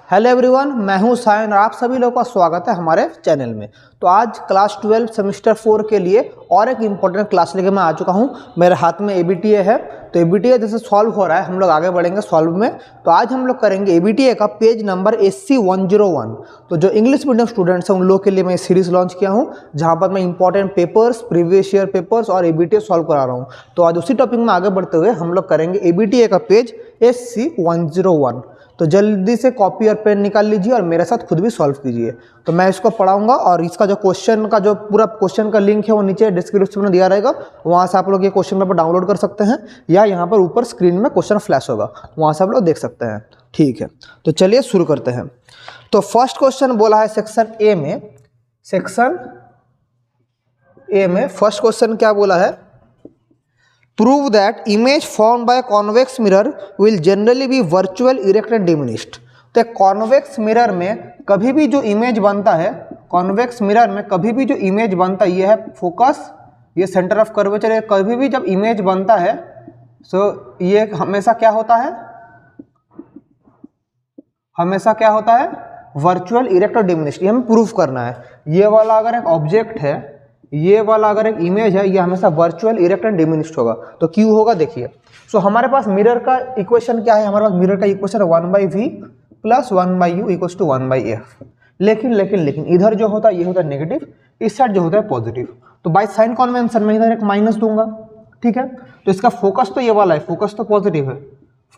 Hello everyone, मैं हूं सायन और आप सभी लोगों का स्वागत है हमारे चैनल में। तो आज क्लास 12 सेमेस्टर 4 के लिए और एक इम्पोर्टेंट क्लास लेके मैं आ चुका हूं। मेरे हाथ में एबीटीए है, तो एबीटीए जैसे सॉल्व हो रहा है हम लोग आगे बढ़ेंगे सॉल्व में। तो आज हम लोग करेंगे एबीटीए का पेज नंबर SC 101। तो जो इंग्लिश मीडियम स्टूडेंट्स हैं उन लोग के लिए मैं सीरीज लॉन्च किया हूँ, जहाँ पर मैं important papers, previous year papers और एबीटीए सॉल्व करा रहा हूँ। तो आज उसी टॉपिक में आगे बढ़ते हुए हम लोग करेंगे एबीटीए का पेज SC 101। तो जल्दी से कॉपी और पेन निकाल लीजिए और मेरे साथ खुद भी सॉल्व कीजिए। तो मैं इसको पढ़ाऊंगा और इसका जो क्वेश्चन का जो पूरा क्वेश्चन का लिंक है वो नीचे डिस्क्रिप्शन में दिया रहेगा, वहाँ से आप लोग ये क्वेश्चन पेपर डाउनलोड कर सकते हैं, या यहाँ पर ऊपर स्क्रीन में क्वेश्चन फ्लैश होगा, वहाँ से आप लोग देख सकते हैं। ठीक है, तो चलिए शुरू करते हैं। तो फर्स्ट क्वेश्चन बोला है सेक्शन ए में फर्स्ट क्वेश्चन क्या बोला है? Prove that image formed by a convex mirror will generally be virtual, erect and diminished। तो कॉन्वेक्स मिरर में कभी भी जो इमेज बनता है, कॉन्वेक्स मिरर में कभी भी जो इमेज बनता है, ये है फोकस, ये सेंटर ऑफ कर्वेचर है। कभी भी जब इमेज बनता है सो ये हमेशा क्या होता है? हमेशा क्या होता है? वर्चुअल, इरेक्ट और डिमिनिश्ड। ये हमें प्रूफ करना है। ये वाला अगर एक ऑब्जेक्ट है, ये वाला अगर एक इमेज है, ये हमेशा वर्चुअल, इरेक्ट एंड डिमिनिश्ड होगा। तो क्यों होगा देखिए। सो हमारे पास मिरर का इक्वेशन क्या है? हमारे पास मिरर का इक्वेशन है 1/v + 1/u = 1/f। लेकिन इधर जो होता है ये होता है नेगेटिव, इस साइड जो होता है पॉजिटिव। तो बाय साइन कन्वेंशन में इधर एक माइनस दूंगा, ठीक है। तो इसका फोकस तो ये वाला है, फोकस तो पॉजिटिव है,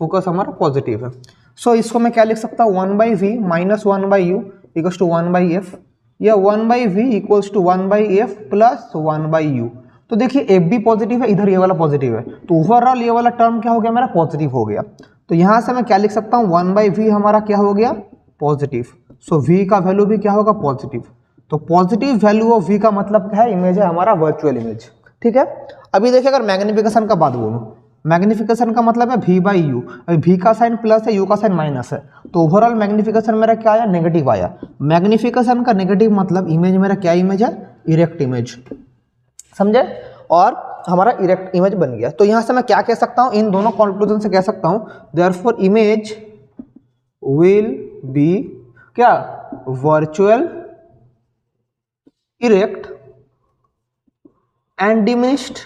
फोकस हमारा पॉजिटिव है। सो इसको मैं क्या लिख सकता हूँ? 1/v - 1/u = 1/f, या 1/v = 1/f + 1/u। तो देखिए एफ भी पॉजिटिव है, इधर ये वाला पॉजिटिव है, तो ओवरऑल ये वाला टर्म क्या हो गया? मेरा पॉजिटिव हो गया। तो यहाँ से मैं क्या लिख सकता हूँ? 1/v हमारा क्या हो गया? पॉजिटिव। सो v का वैल्यू भी क्या होगा? पॉजिटिव। तो पॉजिटिव वैल्यू ऑफ v का मतलब क्या है? इमेज है हमारा वर्चुअल इमेज, ठीक है। अभी देखिए अगर मैग्निफिकेशन का बात बोलूँ, मैग्निफिकेशन का मतलब है v/u। v का साइन प्लस है, u का साइन माइनस है, तो ओवरऑल मैग्निफिकेशन मेरा क्या आया? नेगेटिव आया। मैग्निफिकेशन का नेगेटिव मतलब इमेज मेरा क्या इमेज है? इरेक्ट इमेज, समझे। और हमारा इरेक्ट इमेज बन गया। तो यहाँ से मैं क्या कह सकता हूँ? इन दोनों कंक्लूजन से कह सकता हूँ देयरफॉर इमेज विल बी क्या? Virtual, erect and diminished.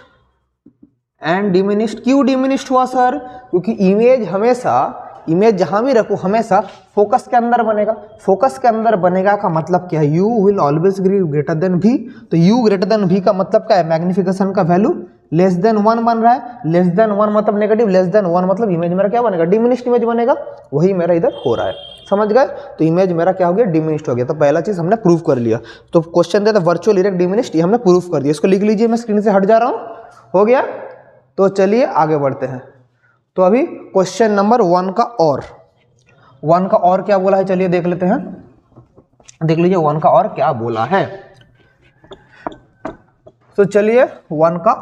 क्यों डिमिनिश्ड हुआ सर? क्योंकि इमेज हमेशा, इमेज जहां भी रखो हमेशा फोकस के अंदर बनेगा। फोकस के अंदर बनेगा का मतलब क्या है? u will always greater than v। तो u ग्रेटर देन v का मतलब क्या है? मैग्निफिकेशन का वैल्यू लेस देन 1 बन रहा है। लेस देन 1 मतलब नेगेटिव, लेस देन 1 मतलब इमेज मेरा क्या बनेगा? डिमिनिश्ड इमेज बनेगा। वही मेरा इधर हो रहा है, समझ गए। तो इमेज मेरा क्या हो गया? डिमिनिश्ड हो गया। तो पहला चीज हमने प्रूव कर लिया। तो क्वेश्चन देता वर्चुअल, इरेक्ट, डिमिनिश्ड, ये हमने प्रूव कर दिया। इसको लिख लीजिए, मैं स्क्रीन से हट जा रहा हूँ, हो गया। तो चलिए आगे बढ़ते हैं। तो अभी क्वेश्चन नंबर 1 का और क्या बोला है, चलिए देख लेते हैं। देख लीजिए 1 का और क्या बोला है। तो चलिए 1 का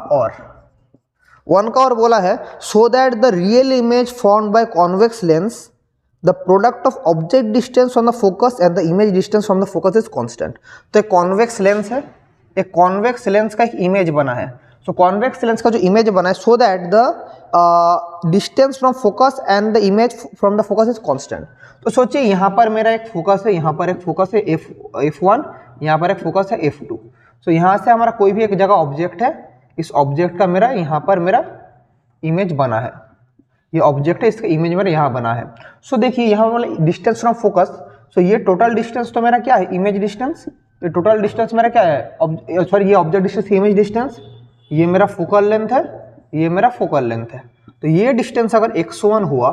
और बोला है so that the real image formed by convex lens the product of object distance from the focus and the image distance from the focus is constant. तो एक कॉन्वेक्स लेंस है, एक कॉन्वेक्स लेंस का एक इमेज बना है। सो convex lens का जो इमेज बना है so that the distance from focus and the image from the focus is constant. तो सोचिए यहाँ पर मेरा एक फोकस है, यहाँ पर एक फोकस है f1, यहाँ पर एक फोकस है f2। सो यहाँ से हमारा कोई भी एक जगह ऑब्जेक्ट है, इस ऑब्जेक्ट का मेरा यहाँ पर मेरा इमेज बना है, ये ऑब्जेक्ट है, इसका इमेज मेरा यहाँ बना है। सो देखिए यहाँ वाला डिस्टेंस फ्रॉम फोकस, सो ये टोटल डिस्टेंस तो मेरा क्या है? Image distance. ये टोटल डिस्टेंस मेरा क्या है? सॉरी ये ऑब्जेक्ट डिस्टेंस, इमेज डिस्टेंस, ये मेरा फोकल लेंथ है, ये मेरा फोकल लेंथ है। तो ये डिस्टेंस अगर x1 हुआ,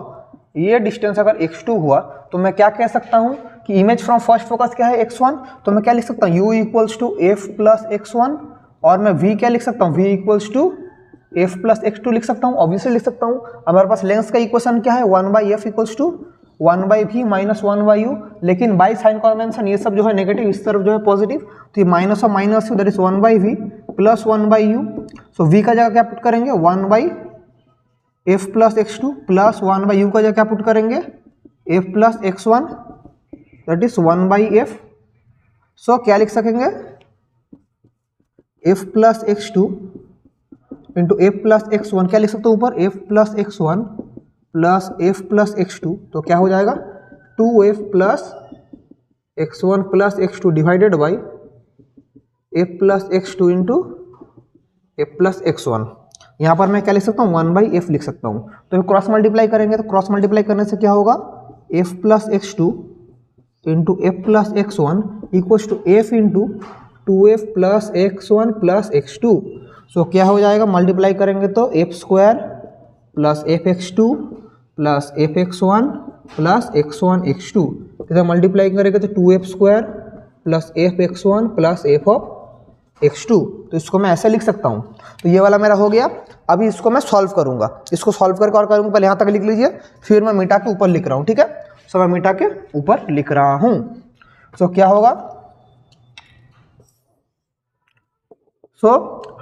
ये डिस्टेंस अगर x2 हुआ, तो मैं क्या कह सकता हूँ कि इमेज फ्रॉम फर्स्ट फोकस क्या है? x1। तो मैं क्या लिख सकता हूँ? u = f + x1, और मैं v क्या लिख सकता हूँ? v = f + x2 लिख सकता हूँ, ऑब्वियसली लिख सकता हूँ। हमारे पास लेंस का इक्वेशन क्या है? 1/f = 1/v - 1/u। लेकिन बाय साइन कन्वेंशन ये सब जो है नेगेटिव, इस तरफ जो है पॉजिटिव, तो ये माइनस और minus that is 1/v + 1/u। So v का जगह क्या पुट करेंगे? 1/f + x2 + 1/u का जगह क्या पुट करेंगे? f + x1 that is 1/f। सो क्या लिख सकेंगे? f + x2 × f + x1 क्या लिख सकते हो ऊपर? f + x1 + f + x2। तो क्या हो जाएगा? 2f plus x1 plus x2 divided by f plus x2 into f plus x1। यहाँ पर मैं क्या लिख सकता हूँ, 1/f लिख सकता हूँ। तो क्रॉस मल्टीप्लाई करेंगे, तो क्रॉस मल्टीप्लाई करने से क्या होगा, f plus x2 into f plus x1 equals to f into 2f plus x1 plus x2। सो क्या हो जाएगा, मल्टीप्लाई करेंगे तो f square plus fx2 plus fx1 plus x1 x2। इधर मल्टीप्लाई करेंगे तो 2f square plus fx1 plus f of x2। तो इसको मैं ऐसे लिख सकता हूँ। तो ये वाला मेरा हो गया। अभी इसको मैं सॉल्व करूँगा, इसको सॉल्व करके और करूँगा। पहले यहाँ तक लिख लीजिए, फिर मैं मिटा के ऊपर लिख रहा हूँ, ठीक है। सो मैं मिटा के ऊपर लिख रहा हूँ। सो क्या होगा,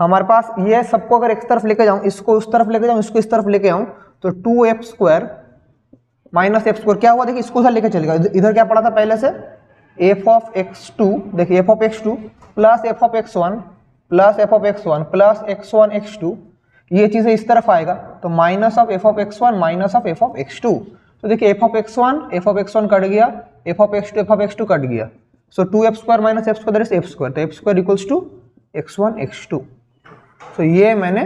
हमारे पास ये सबको अगर एक तरफ लेके जाऊँ, इसको उस तरफ लेके जाऊँ, इसको इस तरफ लेके आऊँ, तो 2f square minus f square क्या हुआ, देखिए इसको उधर लेके चलेगा। इधर क्या पड़ा था पहले से, f ऑफ x2, देखिए f of x2 plus f of x1 plus f of x1 plus x1 x2, ये चीज़ें इस तरफ आएगा तो minus of f of x1 minus of f of x2। तो देखिए f ऑफ x1 कट गया, f ऑफ x2 कट गया। So 2f square minus f square is f square, तो f square equals to x1 x2। तो ये मैंने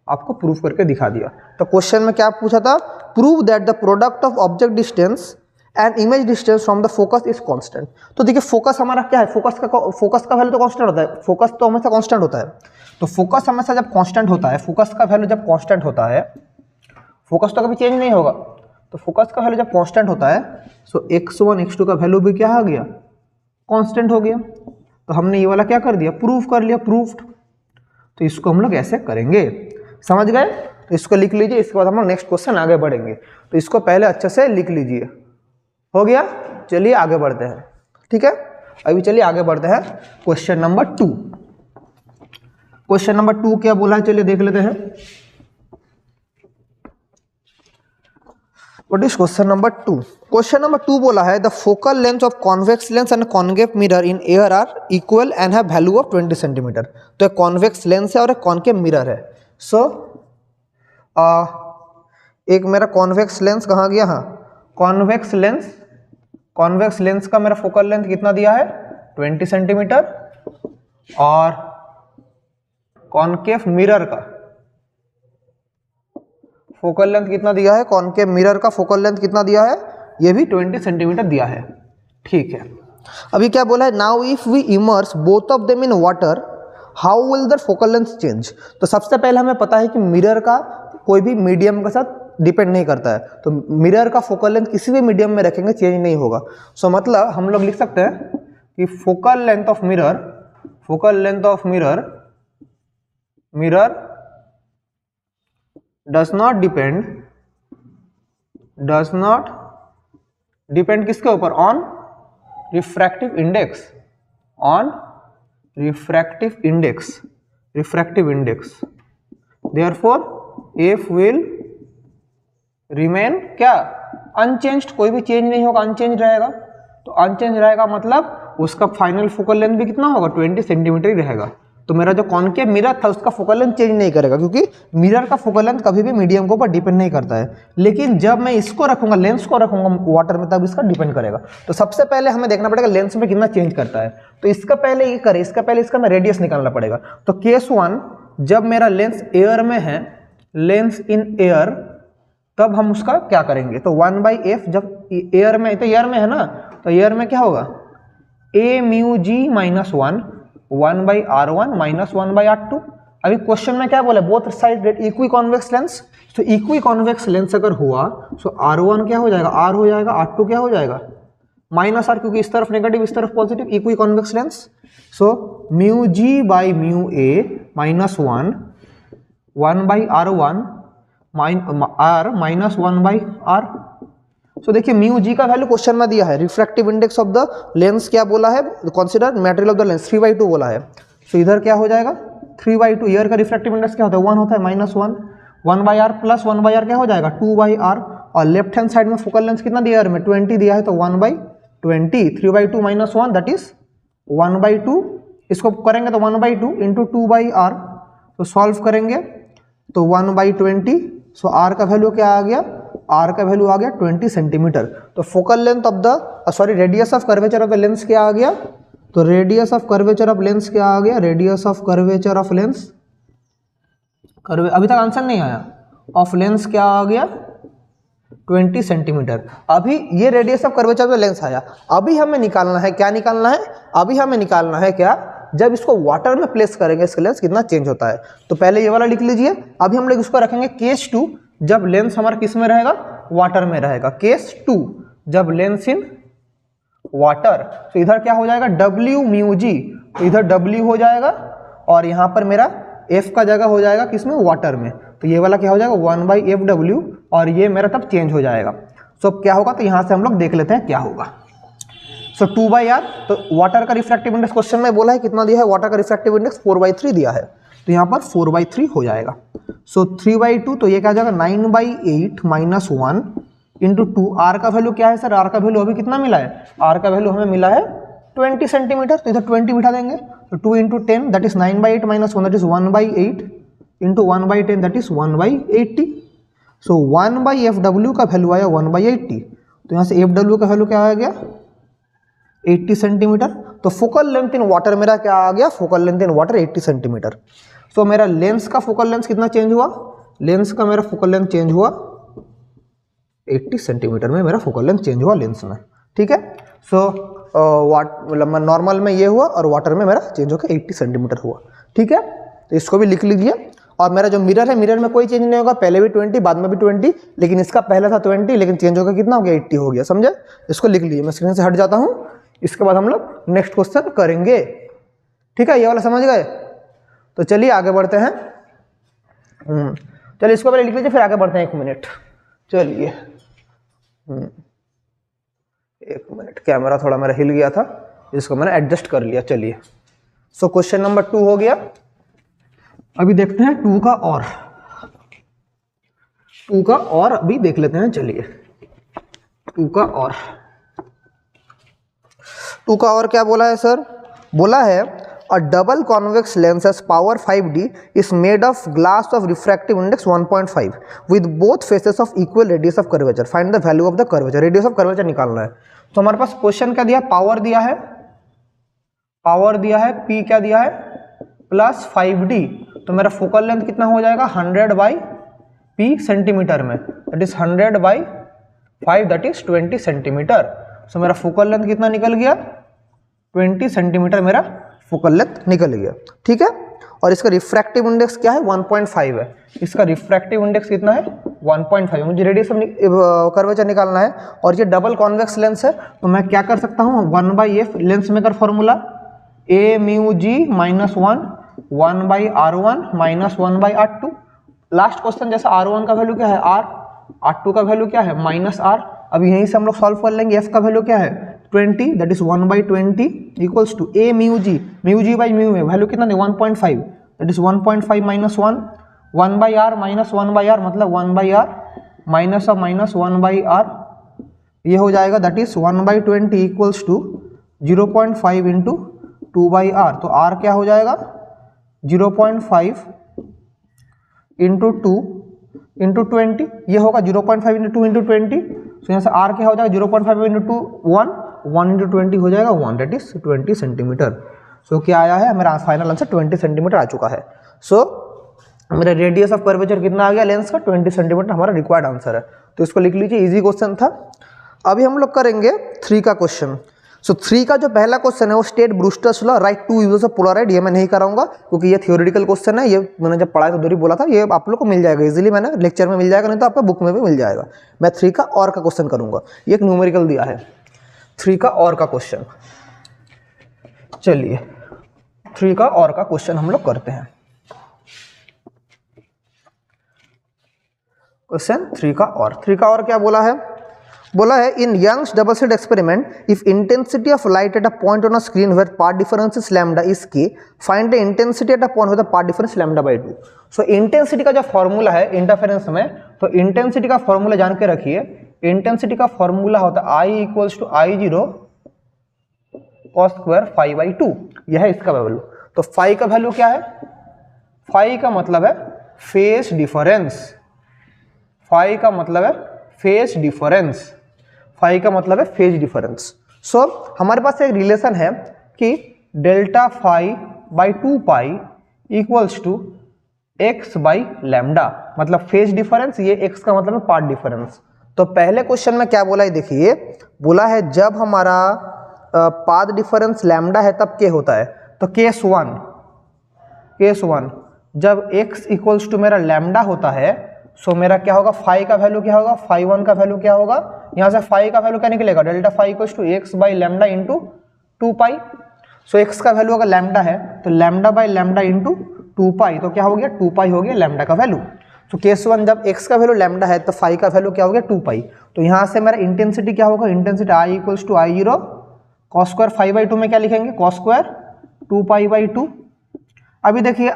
आपको proof करके दिखा दिया। तो क्वेश्चन में क्या पूछा था, prove that the product of object distance and image distance from the focus is constant. तो देखिए फोकस हमारा क्या है, फोकस का वैल्यू तो कांस्टेंट होता है, फोकस तो हमेशा कांस्टेंट होता है। तो फोकस हमेशा जब कांस्टेंट होता है, फोकस का वैल्यू जब कांस्टेंट होता है, फोकस तो कभी चेंज नहीं होगा। तो फोकस का वैल्यू जब कांस्टेंट होता है, सो x1 x2 का वैल्यू भी क्या हो गया, कांस्टेंट हो गया। तो हमने ये वाला क्या कर दिया, प्रूफ कर लिया, प्रूफ्ड। तो इसको हम लोग ऐसे करेंगे, समझ गए। तो इसको लिख लीजिए, इसके बाद हम लोग नेक्स्ट क्वेश्चन आगे बढ़ेंगे। तो इसको पहले अच्छे से लिख लीजिए, हो गया। चलिए आगे बढ़ते हैं, ठीक है। अभी चलिए आगे बढ़ते हैं क्वेश्चन नंबर 2। क्वेश्चन नंबर 2 क्या बोला है, चलिए देख लेते हैं। What is question number 2? Question number 2 बोला है the focal length of convex lens and concave mirror in air are equal and have value of 20 centimetre. तो एक कॉन्वेक्स लेंस है और एक कॉन्केव मिरर है। सो एक मेरा कॉन्वेक्स लेंस कहाँ गया, हाँ कॉन्वेक्स लेंस का मेरा फोकल लेंथ कितना दिया है, 20 सेंटीमीटर। और कॉन्केव मिरर का फोकल लेंथ कितना दिया है, कॉन्केव मिरर का फोकल लेंथ कितना दिया है, ये भी 20 सेंटीमीटर दिया है, ठीक है। अभी क्या बोला है, now if we immerse both of them in water how will the focal length change. तो सबसे पहले हमें पता है कि मिरर का कोई भी मीडियम के साथ डिपेंड नहीं करता है। तो मिरर का फोकल लेंथ किसी भी मीडियम में रखेंगे चेंज नहीं होगा। सो मतलब हम लोग लिख सकते हैं कि focal length of mirror does not depend किसके ऊपर, on refractive index। therefore f will remain क्या, अनचेंज्ड, कोई भी चेंज नहीं होगा, अनचेंज रहेगा। तो अनचेंज रहेगा मतलब उसका फाइनल फोकल लेंथ भी कितना होगा, 20 सेंटीमीटर ही रहेगा। तो मेरा जो कॉन्केव मिरर था उसका फोकल लेंथ चेंज नहीं करेगा, क्योंकि मिरर का फोकल लेंथ कभी भी मीडियम के ऊपर डिपेंड नहीं करता है। लेकिन जब मैं इसको रखूंगा, लेंस को रखूंगा वाटर में, तब इसका डिपेंड करेगा। तो सबसे पहले हमें देखना पड़ेगा लेंस में कितना चेंज करता है। तो इसका पहले ये करे, इसका पहले इसका मैं रेडियस निकालना पड़ेगा। तो केस 1, जब मेरा लेंस एयर में है, लेंस इन एयर, तब हम उसका क्या करेंगे, तो 1/f, जब एयर में, तो एयर में है ना, तो एयर में क्या होगा, a mu G minus 1/r1 minus 1/r2। अभी क्वेश्चन में क्या बोला, both side equiconvex lens. तो इक्वी कॉन्वेक्स लेंस अगर हुआ तो r1 क्या हो जाएगा, r हो जाएगा, r2 क्या हो जाएगा, माइनस r, क्योंकि इस तरफ नेगेटिव इस तरफ positive, equiconvex lens. So mu G by mu A minus 1/r1 r minus 1/r। So देखिए म्यू जी का वैल्यू क्वेश्चन में दिया है, refractive index of the lens क्या बोला है, consider material of the lens 3/2 बोला है। सो इधर क्या हो जाएगा, 3/2, ईयर का रिफ्रैक्टिव इंडेक्स क्या होता है, 1 होता है, माइनस 1/r प्लस 1/r क्या हो जाएगा, 2/r। और लेफ्ट हैंड साइड में फोकल लेंथ कितना दिया है, 20 दिया है, तो 1/20, 3/2 माइनस 1 दैट इज 1/2। इसको करेंगे तो 1/2 इंटू 2/r। तो सॉल्व करेंगे तो 1/20। सो r का वैल्यू क्या आ गया, आर का वैल्यू आ गया 20 सेंटीमीटर। तो focal length of the radius of curvature of the lens क्या आ गया, तो radius of curvature of lens क्या आ गया, radius of curvature of lens, अभी तक आंसर नहीं आया, ऑफ लेंस क्या आ गया 20 सेंटीमीटर। अभी ये radius of curvature of the lens आया, अभी हमें निकालना है, क्या निकालना है, अभी हमें निकालना है क्या, जब इसको वाटर में प्लेस करेंगे इसका लेंस कितना चेंज होता है। तो पहले ये वाला लिख लीजिए, अभी हम लोग इसको रखेंगे केस 2, जब लेंस हमारा किस में रहेगा, वाटर में रहेगा। केस 2 जब लेंस इन वाटर, तो इधर क्या हो जाएगा W म्यू जी, तो इधर W हो जाएगा और यहाँ पर मेरा F का जगह हो जाएगा किसमें, वाटर में। तो ये वाला क्या हो जाएगा 1/FW और ये मेरा तब चेंज हो जाएगा। सो क्या होगा, तो यहाँ से हम लोग देख लेते हैं क्या होगा। सो 2/R, तो वाटर का रिफ्रैक्टिव इंडेक्स क्वेश्चन में बोला है कितना दिया है, वाटर का रिफ्रैक्टिव इंडेक्स 4/3 दिया है, तो यहाँ पर 4/3 हो जाएगा। सो 3/2, तो ये क्या हो जाएगा 9/8 - 1 इंटू 2। आर का वैल्यू क्या है सर, आर का वैल्यू अभी कितना मिला है, आर का वैल्यू हमें मिला है 20 सेंटीमीटर, तो इधर 20 बिठा देंगे। तो 2 × 10 that is 9/8 - 1 that is 1/8 into 1/10 that is 1/80। So 1/FW का वैल्यू आया 1/80, तो यहाँ से FW का वैल्यू क्या आ गया 80 सेंटीमीटर। तो फोकल लेंथ इन वाटर मेरा क्या आ गया, focal length in water 80 centimetre. So मेरा लेंस का फोकल लेंथ कितना चेंज हुआ, लेंस का मेरा फोकल लेंथ चेंज हुआ 80 सेंटीमीटर में, मेरा फोकल लेंथ चेंज हुआ लेंस में, ठीक है। सो नॉर्मल में ये हुआ और वाटर में मेरा चेंज होकर 80 सेंटीमीटर हुआ, ठीक है। तो इसको भी लिख लीजिए। और मेरा जो मिरर है, मिरर में कोई चेंज नहीं होगा, पहले भी 20 बाद में भी 20, लेकिन इसका पहले था 20 लेकिन चेंज होकर कितना हो गया 80 हो गया, समझे। इसको लिख लीजिए, मैं स्क्रीन से हट जाता हूँ, इसके बाद हम लोग नेक्स्ट क्वेश्चन करेंगे, ठीक है। ये वाला समझ गए, तो चलिए आगे बढ़ते हैं। चलिए इसको पहले लिख लीजिए फिर आगे बढ़ते हैं, 1 मिनट, चलिए 1 मिनट, कैमरा थोड़ा मेरा हिल गया था, इसको मैंने एडजस्ट कर लिया। चलिए, सो क्वेश्चन नंबर 2 हो गया। अभी देखते हैं 2 का और, 2 का और अभी देख लेते हैं। चलिए 2 का और, 2 का और क्या बोला है सर, बोला है अ double convex lens S power 5D is made of glass of refractive index 1.5 with both faces of equal radius of curvature, find the value of the curvature. Radius of curvature निकालना है। तो हमारे पास question क्या दिया, power दिया है, power दिया है, P क्या दिया है प्लस 5D, तो मेरा फोकल लेंथ कितना हो जाएगा 100/P सेंटीमीटर में, that is 100/5 that is 20 centimetre. So मेरा फोकल लेंथ कितना निकल गया 20 सेंटीमीटर मेरा फोकल लेंथ निकल गया, ठीक है। और इसका रिफ्रैक्टिव इंडेक्स क्या है 1.5 है, इसका रिफ्रैक्टिव इंडेक्स कितना है 1.5, मुझे रेडियस ऑफ कर्वेचर निकालना है। और ये डबल कॉन्वेक्स लेंस है, तो मैं क्या कर सकता हूँ 1/F lens maker formula A mu G -1 1/R1 -1/R2। Last question जैसा R1 का वैल्यू क्या है R, R2 का वैल्यू क्या है -R। अभी यहीं से हम लोग सॉल्व कर लेंगे। F का वैल्यू क्या है 20 that is 1/20 equals to A mu G by mu में वैल्यू कितना है 1.5 दैट इज 1.5 -1 1/R -1/R मतलब 1/R माइनस ऑफ -1/R, ये हो जाएगा that is 1/20 equals to 0.5 into 2/R। तो R क्या हो जाएगा 0.5 इंटू 2 इंटू 20, ये होगा 0.5 इंटू 2 इंटू 20। तो यहाँ से R क्या हो जाएगा 0.5 इंटू 1 इंटू 20 हो जाएगा 1 दैट इज 20 सेंटीमीटर। सो क्या आया है मेरा फाइनल आंसर 20 सेंटीमीटर आ चुका है। सो मेरा रेडियस ऑफ कर्वेचर कितना आ गया लेंस का 20 सेंटीमीटर हमारा रिक्वायर्ड आंसर है। तो इसको लिख लीजिए, इजी क्वेश्चन था। अभी हम लोग करेंगे 3 का क्वेश्चन। सो 3 का जो पहला क्वेश्चन है वो state Brewster's law right to users of polaroid, ये मैं नहीं कराऊंगा क्योंकि ये थ्योरेटिकल क्वेश्चन है। ये मैंने जब पढ़ाया तो दूरी बोला था, ये आप लोग को मिल जाएगा इजीली, मैंने लेक्चर में मिल जाएगा, नहीं तो आपका बुक में भी मिल जाएगा। मैं 3 का और का क्वेश्चन करूंगा, ये एक न्यूमेरिकल दिया है 3 का और का क्वेश्चन। चलिए 3 का और का क्वेश्चन हम लोग करते हैं। क्वेश्चन 3 का और क्या बोला है, बोला है in Young's double slit experiment if intensity of light at a point on a screen where path difference is lambda is K, find the intensity at a point with the path difference λ/2। So intensity का जो formula है interference में, तो intensity का formula जान के रखिए। Intensity का फॉर्मूला होता है I equals to I0 cos square φ/2, यह है इसका वैल्यू। तो फाई का वैल्यू क्या है, फाई का मतलब है फेज डिफरेंस, फाई का मतलब है फेज डिफरेंस, फाई का मतलब है फेज डिफरेंस। सो हमारे पास एक रिलेशन है कि delta phi by 2 pi equals to x by lambda, मतलब फेज डिफरेंस, ये एक्स का मतलब है पाथ डिफरेंस। तो पहले क्वेश्चन में क्या बोला है देखिए, बोला है जब हमारा पाथ डिफरेंस लैम्डा है तब क्या होता है, तो केस वन जब x इक्वल्स टू मेरा लैम्डा होता है, सो मेरा क्या होगा, फाई का वैल्यू क्या होगा, फाई वन का वैल्यू क्या होगा, यहाँ से फाई का वैल्यू क्या निकलेगा, delta phi equals to x by lambda into 2 pi. So x का वैल्यू अगर लैम्डा है तो lambda by lambda into 2 pi, तो क्या हो गया 2 पाई हो गया लैम्डा का वैल्यू। तो केस वन जब x का वैल्यू लैम्डा है तो फाई का वैल्यू क्या हो गया 2 पाई। तो यहाँ से मेरा इंटेंसिटी क्या होगा, intensity I equals to I zero cos square phi by 2 में क्या लिखेंगे, कॉस स्क्वायर 2 पाई बाई 2। अभी देखिए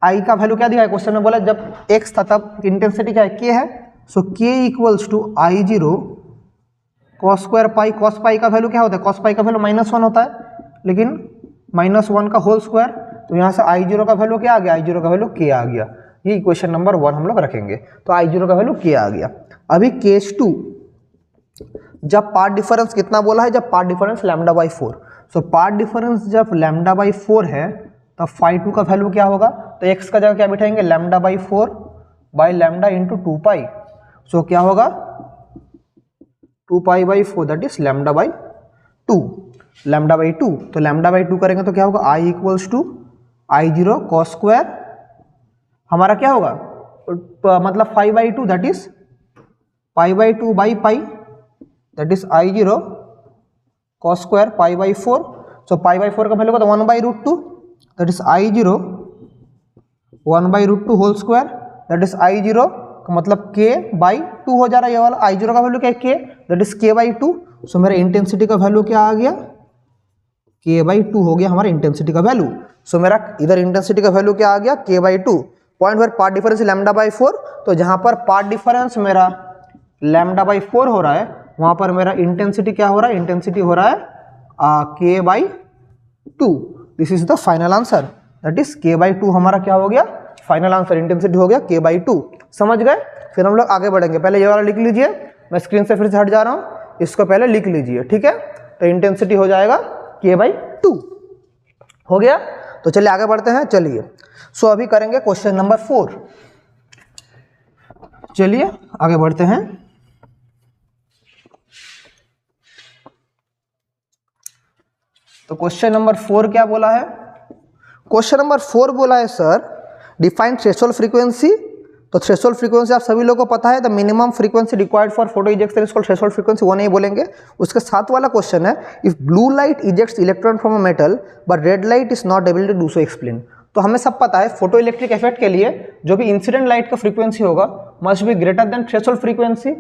I का वैल्यू क्या दिया है क्वेश्चन में, बोला जब x था तब इंटेंसिटी क्या है, k है। So k equals to I zero cos square pi, cos pi का वैल्यू क्या होता है, कॉस पाई का वैल्यू -1 होता है, लेकिन -1 का होल स्क्वायर, तो यहाँ से आई जीरो का वैल्यू क्या आ गया, आई जीरो का वैल्यू k आ गया। ये इक्वेशन नंबर 1 हम लोग रखेंगे, तो आई जीरो का वैल्यू k आ गया। अभी केस 2 जब पाथ डिफरेंस कितना बोला है, जब path difference lambda by 4। So path difference जब लैम्डा बाई 4 है तब फाई 2 का वैल्यू क्या होगा, तो x का जगह क्या बिठाएंगे, lambda by 4 by lambda into 2 pi. So क्या होगा 2 pi by 4 that is lambda by 2, lambda by 2। तो लैम्डा बाई 2 करेंगे तो क्या होगा, I equals to I zero cos square, हमारा क्या होगा मतलब 5 by 2 that is pi by 2 by pi, that is I zero cos square pi by 4। So pi by 4 का वैल्यू होगा 1 by root 2 that is I zero 1 by root 2 whole square, that is I zero का मतलब k by 2 हो जा रहा है, ये वाला आई जीरो का वैल्यू क्या है k, that is k by 2। सो मेरा इंटेंसिटी का वैल्यू क्या आ गया, k बाई 2 हो गया हमारा इंटेंसिटी का वैल्यू। सो मेरा इधर इंटेंसिटी का वैल्यू क्या आ गया, k by 2। Point where path difference lambda by 4, तो जहां पर पार्ट डिफरेंस मेरा लैम्डा बाई 4 हो रहा है वहां पर मेरा इंटेंसिटी क्या हो रहा है, इंटेंसिटी हो रहा है k by 2। This is the final answer, that is k by 2 हमारा क्या हो गया, फाइनल आंसर इंटेंसिटी हो गया k बाई 2। समझ गए, फिर हम लोग आगे बढ़ेंगे। पहले ये वाला लिख लीजिए, मैं स्क्रीन से फिर से हट जा रहा हूँ, इसको पहले लिख लीजिए, ठीक है। तो इंटेंसिटी हो जाएगा k बाई 2, हो गया। तो चलिए आगे बढ़ते हैं, चलिए। सो अभी करेंगे क्वेश्चन नंबर 4, चलिए आगे बढ़ते हैं। तो क्वेश्चन नंबर 4 क्या बोला है, क्वेश्चन नंबर 4 बोला है सर डिफाइन थ्रेशोल्ड फ्रीक्वेंसी। तो थ्रेशोल्ड फ्रीक्वेंसी आप सभी लोगों को पता है, the minimum frequency required for photo ejection is called threshold frequency, वो नहीं बोलेंगे। उसके साथ वाला क्वेश्चन है if blue light ejects electron from a metal but red light is not able to do so, explain. तो हमें सब पता है फोटो इलेक्ट्रिक इफेक्ट के लिए जो भी इंसिडेंट लाइट का फ्रीक्वेंसी होगा must be greater than threshold frequency.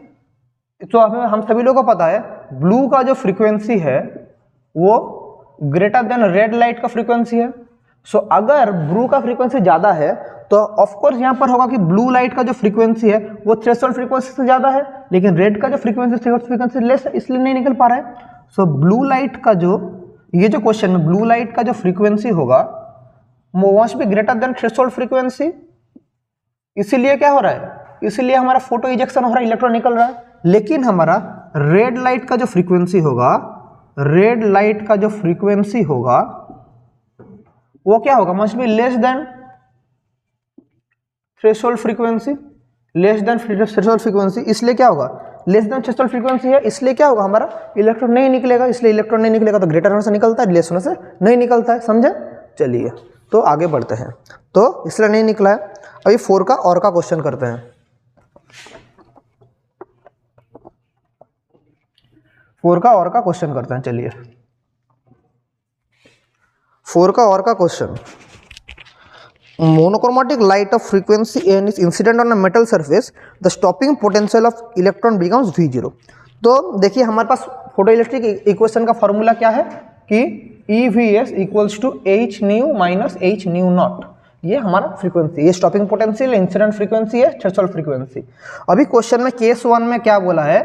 तो हम सभी लोगों को पता है ब्लू का जो फ्रीक्वेंसी है वो ग्रेटर देन रेड लाइट का फ्रीक्वेंसी है। सो अगर ब्लू का फ्रीक्वेंसी ज़्यादा है तो ऑफ कोर्स यहाँ पर होगा कि ब्लू लाइट का जो फ्रीक्वेंसी है वो थ्रेशोल्ड फ्रीक्वेंसी से ज़्यादा है, लेकिन रेड का जो फ्रीक्वेंसी लेस है, इसलिए नहीं निकल पा रहा है। सो ब्लू लाइट का जो ये जो क्वेश्चन है, ब्लू लाइट का जो फ्रीक्वेंसी होगा must be greater than threshold frequency. इसीलिए क्या हो रहा है, इसीलिए हमारा फोटो इजेक्शन हो रहा है, इलेक्ट्रॉन निकल रहा है। लेकिन हमारा रेड लाइट का जो फ्रीक्वेंसी होगा, रेड लाइट का जो फ्रीक्वेंसी होगा वो क्या होगा, must be less than threshold frequency, less than threshold frequency. इसलिए क्या होगा, लेस देन थ्रेशोल्ड फ्रीक्वेंसी है, इसलिए क्या होगा हमारा इलेक्ट्रॉन नहीं निकलेगा। इसलिए इलेक्ट्रॉन नहीं निकलेगा तो ग्रेटर होने से निकलता है, लेस होने से नहीं निकलता है, समझे। चलिए तो आगे बढ़ते हैं, तो इसलिए नहीं निकला है। अभी 4 का और का क्वेश्चन करते हैं। 4 का और का क्वेश्चन करते हैं, चलिए 4 का और का question. Monochromatic light of frequency n is incident on a metal surface, the stopping potential of electron becomes V0। तो देखिए हमारे पास फोटो इलेक्ट्रिक इक्वेशन का फॉर्मूला क्या है कि EVS equals to H nu minus H nu naught, ये हमारा फ्रीक्वेंसी, ये स्टॉपिंग पोटेंशियल, इंसिडेंट फ्रीक्वेंसी है, थ्रेशोल्ड फ्रीक्वेंसी। अभी क्वेश्चन में केस 1 में क्या बोला है,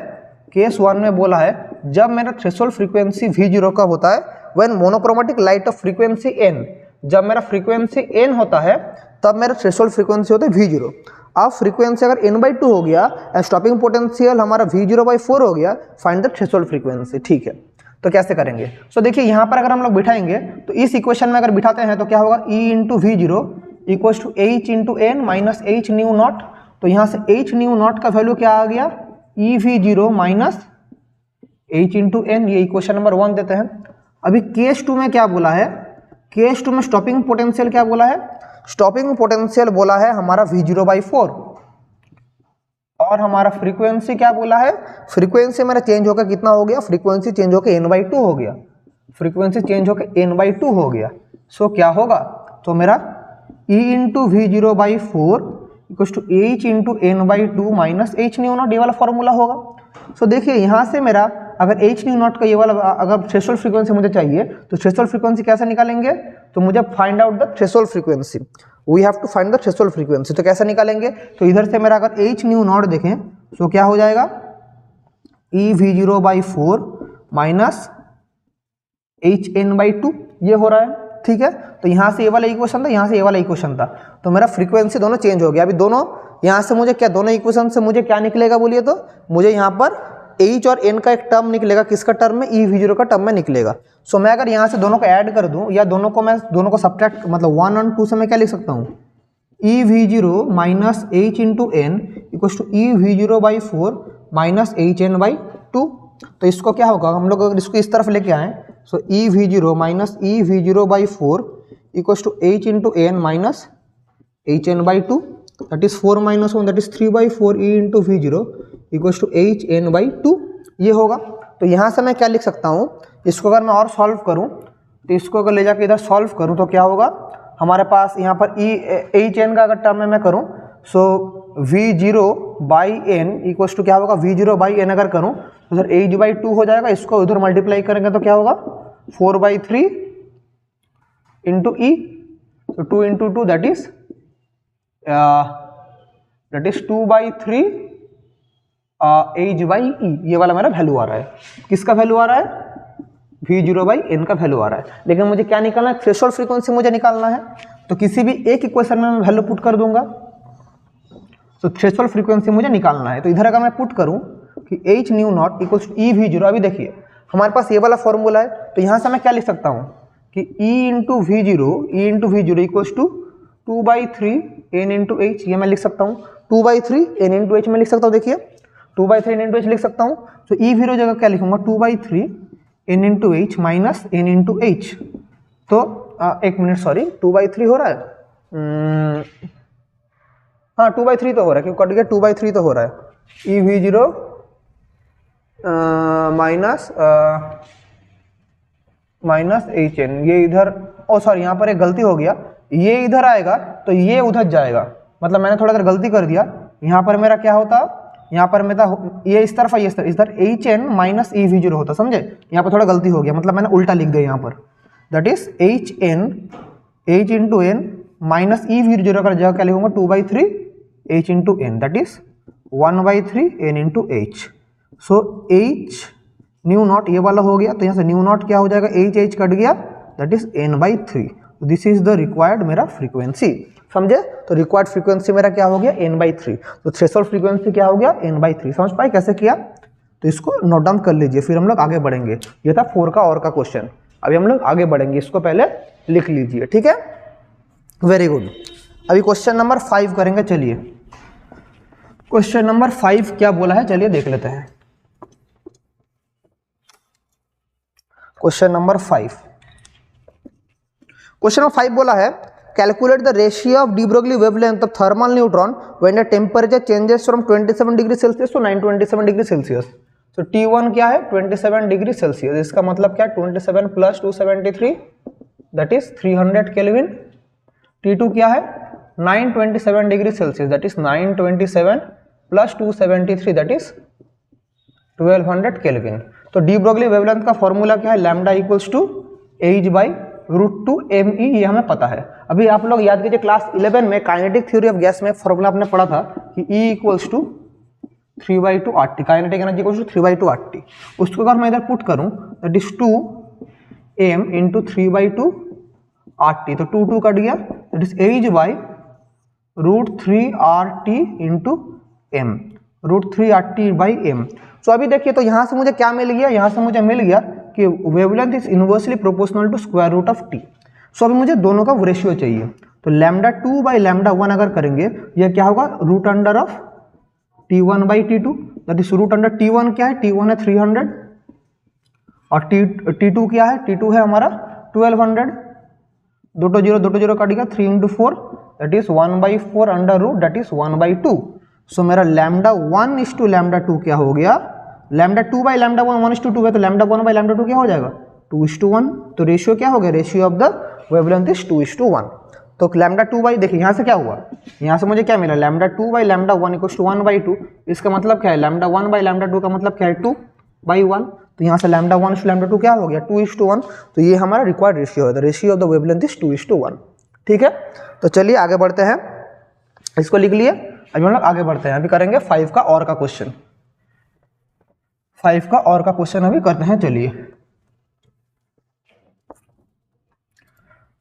केस 1 में बोला है जब मेरा थ्रेशोल्ड फ्रीक्वेंसी V0 का होता है when monochromatic light of frequency n, जब मेरा फ्रीक्वेंसी n होता है तब मेरा थ्रेशोल्ड फ्रीक्वेंसी होता है V0। अब फ्रीक्वेंसी अगर n/2 हो गया एंड स्टॉपिंग पोटेंशियल हमारा V0/4 हो गया, फाइंड द थ्रेशोल्ड फ्रीक्वेंसी। ठीक है, तो कैसे करेंगे? सो देखिए यहाँ पर अगर हम लोग बिठाएंगे तो इस इक्वेशन में अगर बिठाते हैं तो क्या होगा, E into V0 equals to H into n minus H nu naught. तो यहाँ से H न्यू नॉट का वैल्यू क्या आ गया, EV0 minus H into n, ये इक्वेशन नंबर 1 देते हैं। अभी केस 2 में क्या बोला है, केस 2 में स्टॉपिंग पोटेंशियल क्या बोला है, स्टॉपिंग पोटेंशियल बोला है हमारा V0/4 और हमारा फ्रीक्वेंसी क्या बोला है, फ्रीक्वेंसी मेरा चेंज होकर कितना हो गया, फ्रीक्वेंसी चेंज होकर n/2 हो गया, फ्रीक्वेंसी चेंज होकर n/2 हो गया। सो क्या होगा, तो मेरा E into V0/4 equals to H into n/2 minus H nu naught, ये वाला फॉर्मूला होगा। सो देखिए यहाँ से मेरा अगर H न्यू नॉट का ये वाला अगर थ्रेशोल्ड फ्रीक्वेंसी मुझे चाहिए तो थ्रेशोल्ड फ्रीक्वेंसी कैसे निकालेंगे, तो मुझे find out the threshold frequency, we have to find the threshold frequency. तो कैसे निकालेंगे, तो इधर से मेरा अगर H न्यू नॉट देखें तो क्या हो जाएगा, EV0/4 माइनस HN/2, ये हो रहा है। ठीक है, तो यहाँ से ये वाला इक्वेशन था, यहाँ से ये वाला इक्वेशन था, तो मेरा फ्रीक्वेंसी दोनों चेंज हो गया। अभी दोनों यहाँ से मुझे क्या, दोनों इक्वेशन से मुझे क्या निकलेगा बोलिए, तो मुझे यहाँ पर H और N का एक टर्म निकलेगा, किसका टर्म में, EV0 का टर्म में निकलेगा। सो मैं अगर यहाँ से दोनों को ऐड कर दूँ या दोनों को सब्ट्रैक्ट, मतलब 1 और 2 से मैं क्या लिख सकता हूँ, EV0 minus H into n equals to EV0/4 minus HN/2। तो इसको क्या होगा, हम लोग अगर इसको इस तरफ लेके आएँ, so EV0 minus EV0/4 equals to H into n minus HN/2, that is 4 minus 1, that is 3/4 E into V0 equals to HN/2, ये होगा। तो यहाँ से मैं क्या लिख सकता हूँ, इसको अगर मैं और सॉल्व करूँ तो इसको अगर ले जाकर इधर सॉल्व करूँ तो क्या होगा, हमारे पास यहाँ पर HN का अगर टर्म में मैं करूँ, सो V0/n इक्वल्स टू क्या होगा, V0/n अगर करूँ तो सर H/2 हो जाएगा, इसको उधर मल्टीप्लाई करेंगे तो क्या होगा, 4/3 इंटू E, तो 2 इंटू 2 दैट इज 2/3 H/E, ये वाला मेरा वैल्यू आ रहा है। किसका वैल्यू आ रहा है, V0/n का वैल्यू आ रहा है। लेकिन मुझे क्या निकालना है, थ्रेशोल्ड फ्रीक्वेंसी मुझे निकालना है। तो किसी भी एक इक्वेशन में मैं वैल्यू पुट कर दूंगा, तो थ्रेशोल्ड फ्रीक्वेंसी मुझे निकालना है। तो इधर अगर मैं पुट करूं कि H nu naught equals to EV0, अभी देखिए हमारे पास ये वाला फॉर्मूला है, तो यहाँ से मैं क्या लिख सकता हूँ कि E into V0 equals to 2/3 n into H, ये मैं लिख सकता हूँ, 2/3 n इंटू H मैं लिख सकता हूँ, देखिए 2/3 n इंटू H लिख सकता हूँ। तो E0 जगह क्या लिखूंगा, 2/3 n into H minus n into H। तो एक मिनट, सॉरी 2/3 हो रहा है, हाँ 2/3 तो हो रहा है, क्योंकि कट गया, 2/3 तो हो रहा है। EV0 माइनस HN, ये इधर, ओ सॉरी यहाँ पर एक गलती हो गया, ये इधर आएगा तो ये उधर जाएगा, मतलब मैंने थोड़ा इधर गलती कर दिया। यहाँ पर मेरा क्या होता, यहाँ पर मेरा ये इस तरफ है, ये इधर HN माइनस EV0 होता, समझे, यहाँ पर थोड़ा गलती हो गया, मतलब मैंने उल्टा लिख दिया यहाँ पर, that is HN H into n minus EV0 का जगह क्या लिखूंगा, 2/3 H into n, that is 1/3 n into H। So H nu naught ये वाला हो गया, तो यहाँ से न्यू नॉट क्या हो जाएगा, H कट गया, that is n/3। This is the required मेरा फ्रीक्वेंसी, समझे। तो रिक्वायर्ड फ्रीक्वेंसी मेरा क्या हो गया, n/3। तो थ्रेशोल्ड फ्रीक्वेंसी क्या हो गया, n/3। समझ पाए कैसे किया, तो इसको नोट डाउन कर लीजिए, फिर हम लोग आगे बढ़ेंगे। ये था 4 का और का क्वेश्चन, अभी हम लोग आगे बढ़ेंगे, इसको पहले लिख लीजिए, ठीक है, वेरी गुड। अभी क्वेश्चन नंबर 5 करेंगे, चलिए क्वेश्चन नंबर 5 क्या बोला है, चलिए देख लेते हैं। क्वेश्चन नंबर 5 बोला है, calculate the ratio of de Broglie wavelength of thermal neutron when the temperature changes from 27 degree Celsius to 927 degree Celsius. तो T1 क्या है, 27 डिग्री सेल्सियस, इसका मतलब क्या, 27 plus 273 that is 300 kelvin. T2 क्या है, 927 degree Celsius, that is 927 plus 273 that is 1200 kelvin. तो D Broglie wavelength का फॉर्मूला क्या है, लैम्डा इक्वल्स टू H/√2mE, ये हमें पता है। अभी आप लोग याद कीजिए, क्लास 11 में काइनेटिक थ्योरी ऑफ गैस में फॉर्मूला आपने पढ़ा था कि E equals to 3/2 RT, kinetic energy equals to 3/2 RT। उसको अगर मैं इधर पुट करूं, that is 2m into 3/2 RT, तो 2 कट गया, that is H/√2 √3RT into m, √3RT/m। So अभी देखिए तो यहाँ से मुझे क्या मिल गया, यहाँ से मुझे मिल गया कि wavelength is inversely proportional to square root of T. So अभी मुझे दोनों का रेशियो चाहिए, तो λ2/λ1 अगर करेंगे ये क्या होगा, √under of T1/T2, that is √T1 क्या है, T1 है 300 और T2 क्या है, T2 है हमारा 1200, 2 to 0 2 to 0 कट गया, 3 into 4 that is 1/4 under root that is 1/2। So मेरा λ1 इज टू λ2 क्या हो गया, λ2/λ1 1:2 है, तो λ1/λ2 क्या हो जाएगा 2:1। तो रेशियो क्या हो गया, ratio of the wavelength is 2:1। तो λ2 देखिए यहाँ से क्या हुआ, यहाँ से मुझे क्या मिला, λ2/λ1 इक्वल्स टू 1/2। इसका मतलब क्या है, λ1/λ2 का मतलब क्या है 2/1। तो यहाँ से λ1 टू λ2 क्या हो गया 2:1। तो ये हमारा रिक्वायर्ड रेशियो है, the ratio of the wavelength is 2:1। ठीक है, तो चलिए आगे बढ़ते हैं, इसको लिख लिए। अभी हम लोग आगे बढ़ते हैं, अभी करेंगे 5 का और का क्वेश्चन। 5 का और का क्वेश्चन अभी करते हैं, चलिए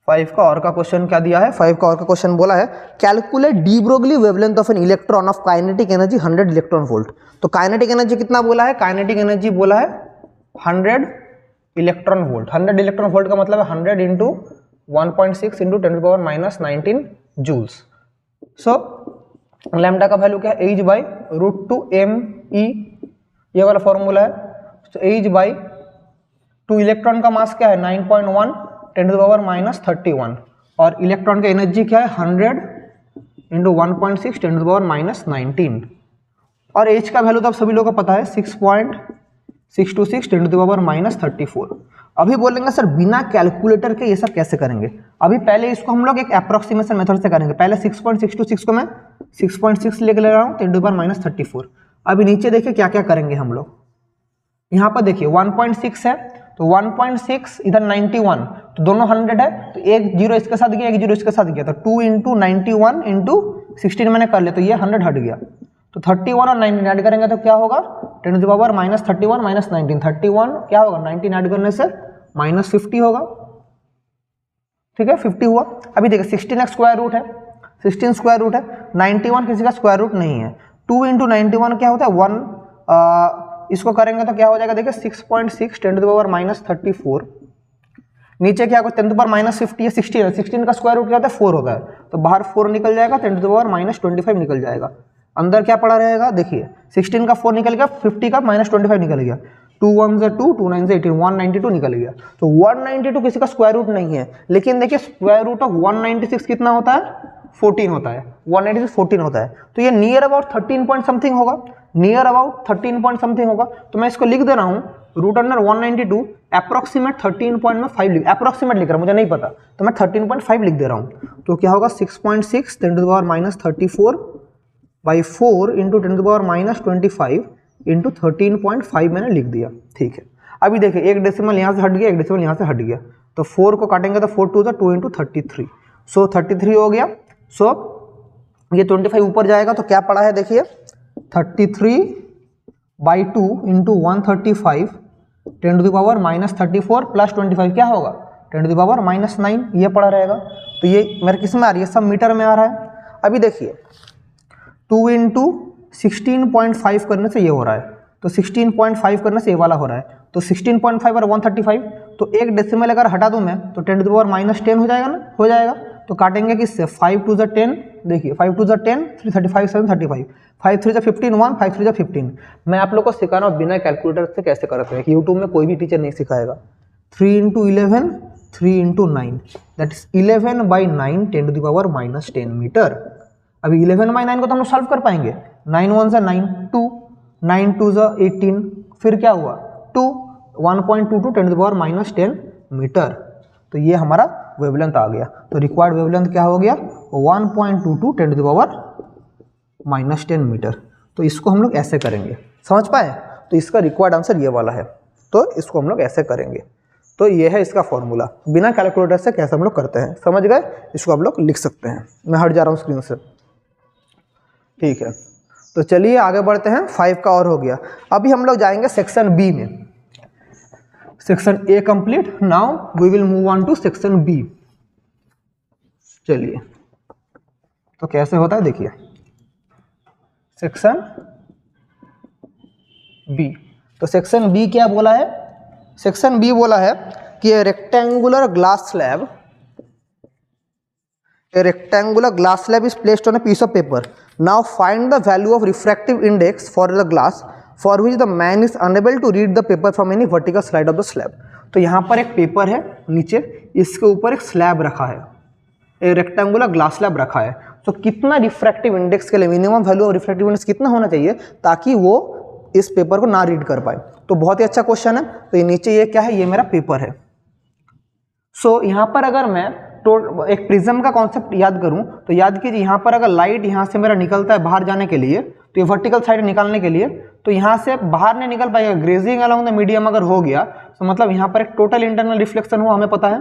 5 का और का क्वेश्चन क्या दिया है, 5 का और का क्वेश्चन बोला है calculate D Broglie wavelength of an electron of kinetic energy 100 electron volt. तो काइनेटिक एनर्जी कितना बोला है, काइनेटिक एनर्जी बोला है 100 इलेक्ट्रॉन वोल्ट। 100 इलेक्ट्रॉन वोल्ट का मतलब है 100 into 1.6 into 10⁻⁻19 joules. So lambda का वैल्यू क्या है, h/√2m/e, ये वाला फॉर्मूला है। तो h/2 इलेक्ट्रॉन का मास क्या है 9.1 10⁻⁻31 और इलेक्ट्रॉन का एनर्जी क्या है 100 इंटू 1.6 10⁻⁻19 और h का वैल्यू तो आप सभी लोगों को पता है 6.626 10⁻34। अभी बोलेंगे सर बिना कैलकुलेटर के ये सब कैसे करेंगे। अभी पहले इसको हम लोग एक अप्रोक्सीमेशन मेथड से करेंगे। पहले 6.626 को मैं 6.6 लेके ले रहा हूँ 10⁻34। अभी नीचे देखिए क्या क्या करेंगे हम लोग। यहाँ पर देखिए 1.6 है तो 1.6 इधर 91, तो दोनों 100 है, तो एक जीरो इसके साथ गया एक जीरो इसके साथ गया, तो 2 इंटू 91 इंटू 16 मैंने कर लिया, तो ये 100 हट गया। तो 31 और 19 ऐड करेंगे तो क्या होगा 10⁻31 -19, 31 क्या होगा 19 ऐड करने से -50 होगा। ठीक है 50 हुआ। अभी देखिए 16 एक स्क्वायर रूट है, 16 स्क्वायर रूट है, 91 किसी का स्क्वायर रूट नहीं है। 2 इंटू 91 क्या होता है 1, इसको करेंगे तो क्या हो जाएगा देखिए 6.6 10⁻34। नीचे क्या होगा 10⁻50 है 16 है, 16 का स्क्वायर रूट क्या होता है 4 होता है, तो बाहर 4 निकल जाएगा 10⁻25 निकल जाएगा। अंदर क्या पड़ा रहेगा देखिए 16 का 4 निकल गया, 50 का -25 निकल गया, 2 1 से 2 2 9 से 18 192 निकल गया। तो 192 किसी का स्क्वायर रूट नहीं है, लेकिन देखिए स्क्वायर रूट ऑफ 196 कितना होता है 14 होता है, 196 14 होता है, तो ये नियर अबाउट 13 पॉइंट समथिंग होगा, नियर अबाउट 13 पॉइंट समथिंग होगा। तो मैं इसको लिख दे रहा हूँ √192 अप्रोक्सीमेट 13.5 लिख, अप्रोक्सीमेट लिख रहा हूँ मुझे नहीं पता, तो मैं 13.5 लिख दे रहा हूँ। तो क्या होगा 6.6 10⁻34/4 इंटू 10⁻25 इंटू 13.5 मैंने लिख दिया। ठीक है, अभी देखिए एक डेसिमल यहाँ से हट गया, एक डेसिमल यहाँ से हट गया, तो 4 को काटेंगे तो 4 2 2 इंटू 33, सो 33 हो गया। सो ये 25 ऊपर जाएगा तो क्या पड़ा है देखिए 33/2 इंटू 135 10⁻34 प्लस 25 क्या होगा 10⁻9, ये पड़ा रहेगा। तो ये मेरे किस में आ रही है, सब मीटर में आ रहा है। अभी देखिए 2 इंटू 16.5 करने से ये हो रहा है, तो 16.5 करने से ये वाला हो रहा है, तो 16.5 और 135, तो एक डेसिमल अगर हटा दूं मैं तो 10⁻10 हो जाएगा ना, हो जाएगा। तो काटेंगे किससे 5 2 जा 10, देखिए 5 2 जा 10 3 35 7 35 5 3 जा 15 1 5 3 जा 15। मैं आप लोग को सिखा रहा हूँ बिना कैलकुलेटर से कैसे करते हैं, यूट्यूब में कोई भी टीचर नहीं सिखाएगा। 3 into 11 3 into 9 that is 11/9 10⁻10 metre. अभी 11/9 को तो हम लोग सॉल्व कर पाएंगे, 9 1 से 9 2 9 2 जा 18, फिर क्या हुआ 2 1.22 10⁻10 मीटर। तो ये हमारा वेवलेंथ आ गया। तो रिक्वायर्ड वेवलेंथ क्या हो गया 1.22 10⁻10 मीटर। तो इसको हम लोग ऐसे करेंगे, समझ पाए। तो इसका रिक्वायर्ड आंसर ये वाला है, तो इसको हम लोग ऐसे करेंगे। तो ये है इसका फॉर्मूला, बिना कैलकुलेटर से कैसे हम लोग करते हैं, समझ गए। इसको आप लोग लिख सकते हैं, मैं हट जा रहा हूँ स्क्रीन से। ठीक है, तो चलिए आगे बढ़ते हैं। 5 का और हो गया। अभी हम लोग जाएंगे सेक्शन बी में। Section A complete, now we will move on to section B. चलिए, तो कैसे होता है देखिए, सेक्शन बी। तो सेक्शन बी क्या बोला है, सेक्शन बी बोला है कि a rectangular glass slab, a rectangular glass slab is placed on a piece of paper. Now find the value of refractive index for the glass for which the man is unable to read the paper from any vertical side of the slab. तो यहाँ पर एक paper है नीचे, इसके ऊपर एक slab रखा है, एक रेक्टेंगुलर ग्लास स्लैब रखा है। तो कितना रिफ्रैक्टिव इंडेक्स के लिए, minimum value of refractive index कितना होना चाहिए ताकि वो इस पेपर को ना रीड कर पाए। तो बहुत ही अच्छा क्वेश्चन है। तो ये नीचे ये क्या है, ये मेरा पेपर है। सो यहाँ पर अगर मैं तो एक प्रिज्म का कॉन्सेप्ट याद करूं तो याद कीजिए, यहाँ पर अगर लाइट यहाँ से मेरा निकलता है बाहर जाने के लिए, तो ये वर्टिकल साइड निकालने के लिए, तो यहाँ से बाहर नहीं निकल पाएगा। ग्रेजिंग अलोंग द मीडियम अगर हो गया तो मतलब यहाँ पर एक टोटल इंटरनल रिफ्लेक्शन हुआ, हमें पता है।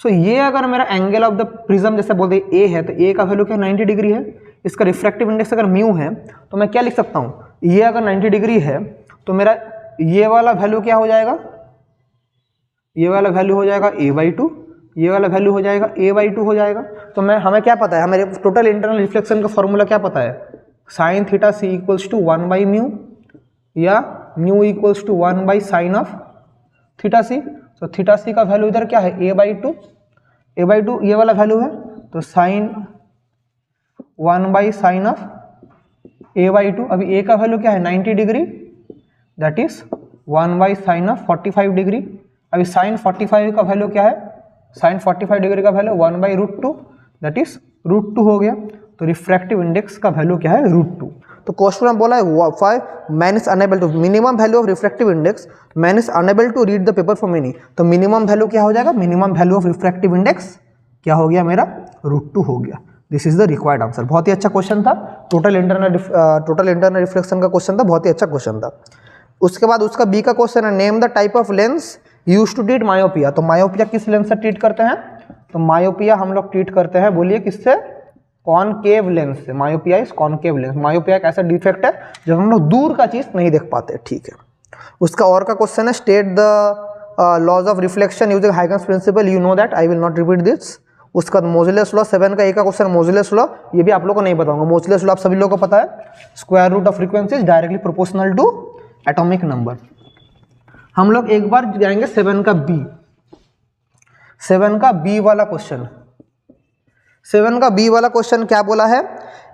सो ये अगर मेरा एंगल ऑफ द प्रिज्म जैसे बोलते हैं ए है, तो ए का वैल्यू क्या 90 डिग्री है। इसका रिफ्रैक्टिव इंडेक्स अगर म्यू है तो मैं क्या लिख सकता हूँ, ये अगर 90 डिग्री है तो मेरा ये वाला वैल्यू क्या हो जाएगा, ये वाला वैल्यू हो जाएगा a/2, ये वाला वैल्यू हो जाएगा a/2 हो जाएगा। तो हमें क्या पता है, हमें टोटल इंटरनल रिफ्लेक्शन का फॉर्मूला क्या पता है, sin theta c equals to 1/μ या μ equals to 1/sin of theta c। तो थीटा c का वैल्यू इधर क्या है a/2, ये वाला वैल्यू है। तो sin 1/sin ऑफ a/2, अभी a का वैल्यू क्या है 90 degree, that is 1/sin of 45 degree. अभी sin 45 का वैल्यू क्या है, sin 45 डिग्री का वैल्यू 1/√2, दैट इज √2 हो गया। तो रिफ्रैक्टिव इंडेक्स का वैल्यू क्या है √2। तो क्वेश्चन में बोला है 5 man is unable to, minimum value of refractive index, man is unable to read the paper from any. तो मिनिमम वैल्यू क्या हो जाएगा, minimum value of refractive index क्या हो गया मेरा √2 हो गया। This is the required answer. बहुत ही अच्छा क्वेश्चन था, टोटल इंटरनल रिफ्लेक्शन का क्वेश्चन था, बहुत ही अच्छा क्वेश्चन था। उसके बाद उसका बी का क्वेश्चन है, name the type of lens use to treat myopia. तो मायोपिया किस लेंस से ट्रीट करते हैं, तो मायोपिया हम लोग ट्रीट करते हैं, बोलिए किससे, कॉनकेव लेंस से। Myopia is concave lens. Myopia एक ऐसा डिफेक्ट है जब हम लोग दूर का चीज नहीं देख पाते, ठीक है। उसका और का क्वेश्चन है, state the laws of reflection using Huygens principle, you know that, I will not repeat this. उसका मोजुलस लॉ 7 का एक का क्वेश्चन मोजुलस लॉ, ये भी आप लोगों को नहीं बताऊंगा। मोजुलस लॉ आप सभी लोगों को पता है, square root of frequency is directly proportional to atomic number. हम लोग एक बार जाएंगे 7 का बी, 7 का बी वाला क्वेश्चन। 7 का बी वाला क्वेश्चन क्या बोला है,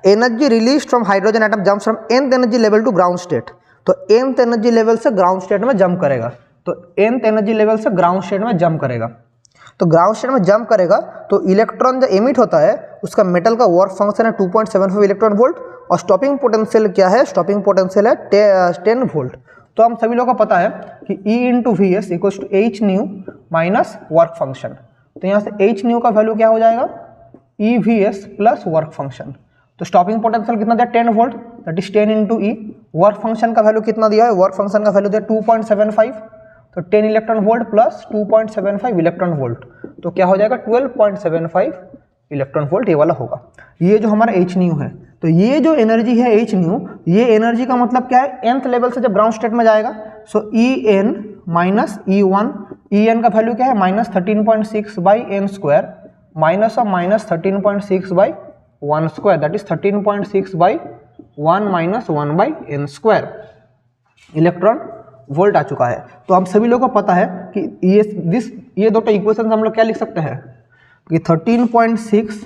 energy release from hydrogen atom jump from nth energy level to ground state. तो nth एनर्जी लेवल से ग्राउंड स्टेट में जंप करेगा, तो nth एनर्जी लेवल से ग्राउंड स्टेट में जंप करेगा। तो ग्राउंड स्टेट में जंप करेगा तो इलेक्ट्रॉन जो एमिट होता है उसका मेटल का वर्क फंक्शन है 2.75 इलेक्ट्रॉन वोल्ट, और स्टॉपिंग पोटेंशियल क्या है, स्टॉपिंग पोटेंशियल है 10 वोल्ट। तो हम सभी लोगों को पता है कि E into V S equals to H nu minus work function. तो यहाँ से एच न्यू का वैल्यू क्या हो जाएगा, E V S plus work function. तो स्टॉपिंग पोटेंशियल कितना दिया 10 volt, that is 10 into E. Work function का वैल्यू कितना दिया है, वर्क फंक्शन का वैल्यू दिया 2.75, तो 10 electron volt plus 2.75 electron volt, तो क्या हो जाएगा 12.75 इलेक्ट्रॉन वोल्ट, ये वाला होगा। ये जो हमारा एच न्यू है, तो ये जो एनर्जी है एच न्यू, ये एनर्जी का मतलब क्या है, nth लेवल से जब ग्राउंड स्टेट में जाएगा, so E N minus E one, E N का वैल्यू क्या है minus 13.6 by N square, minus of minus 13.6 by 1 square, that is 13.6 by 1 minus 1 by N square electron volt आ चुका है। तो हम सभी लोगों को पता है कि ये दो इक्वेशन हम लोग क्या लिख सकते हैं कि 13.6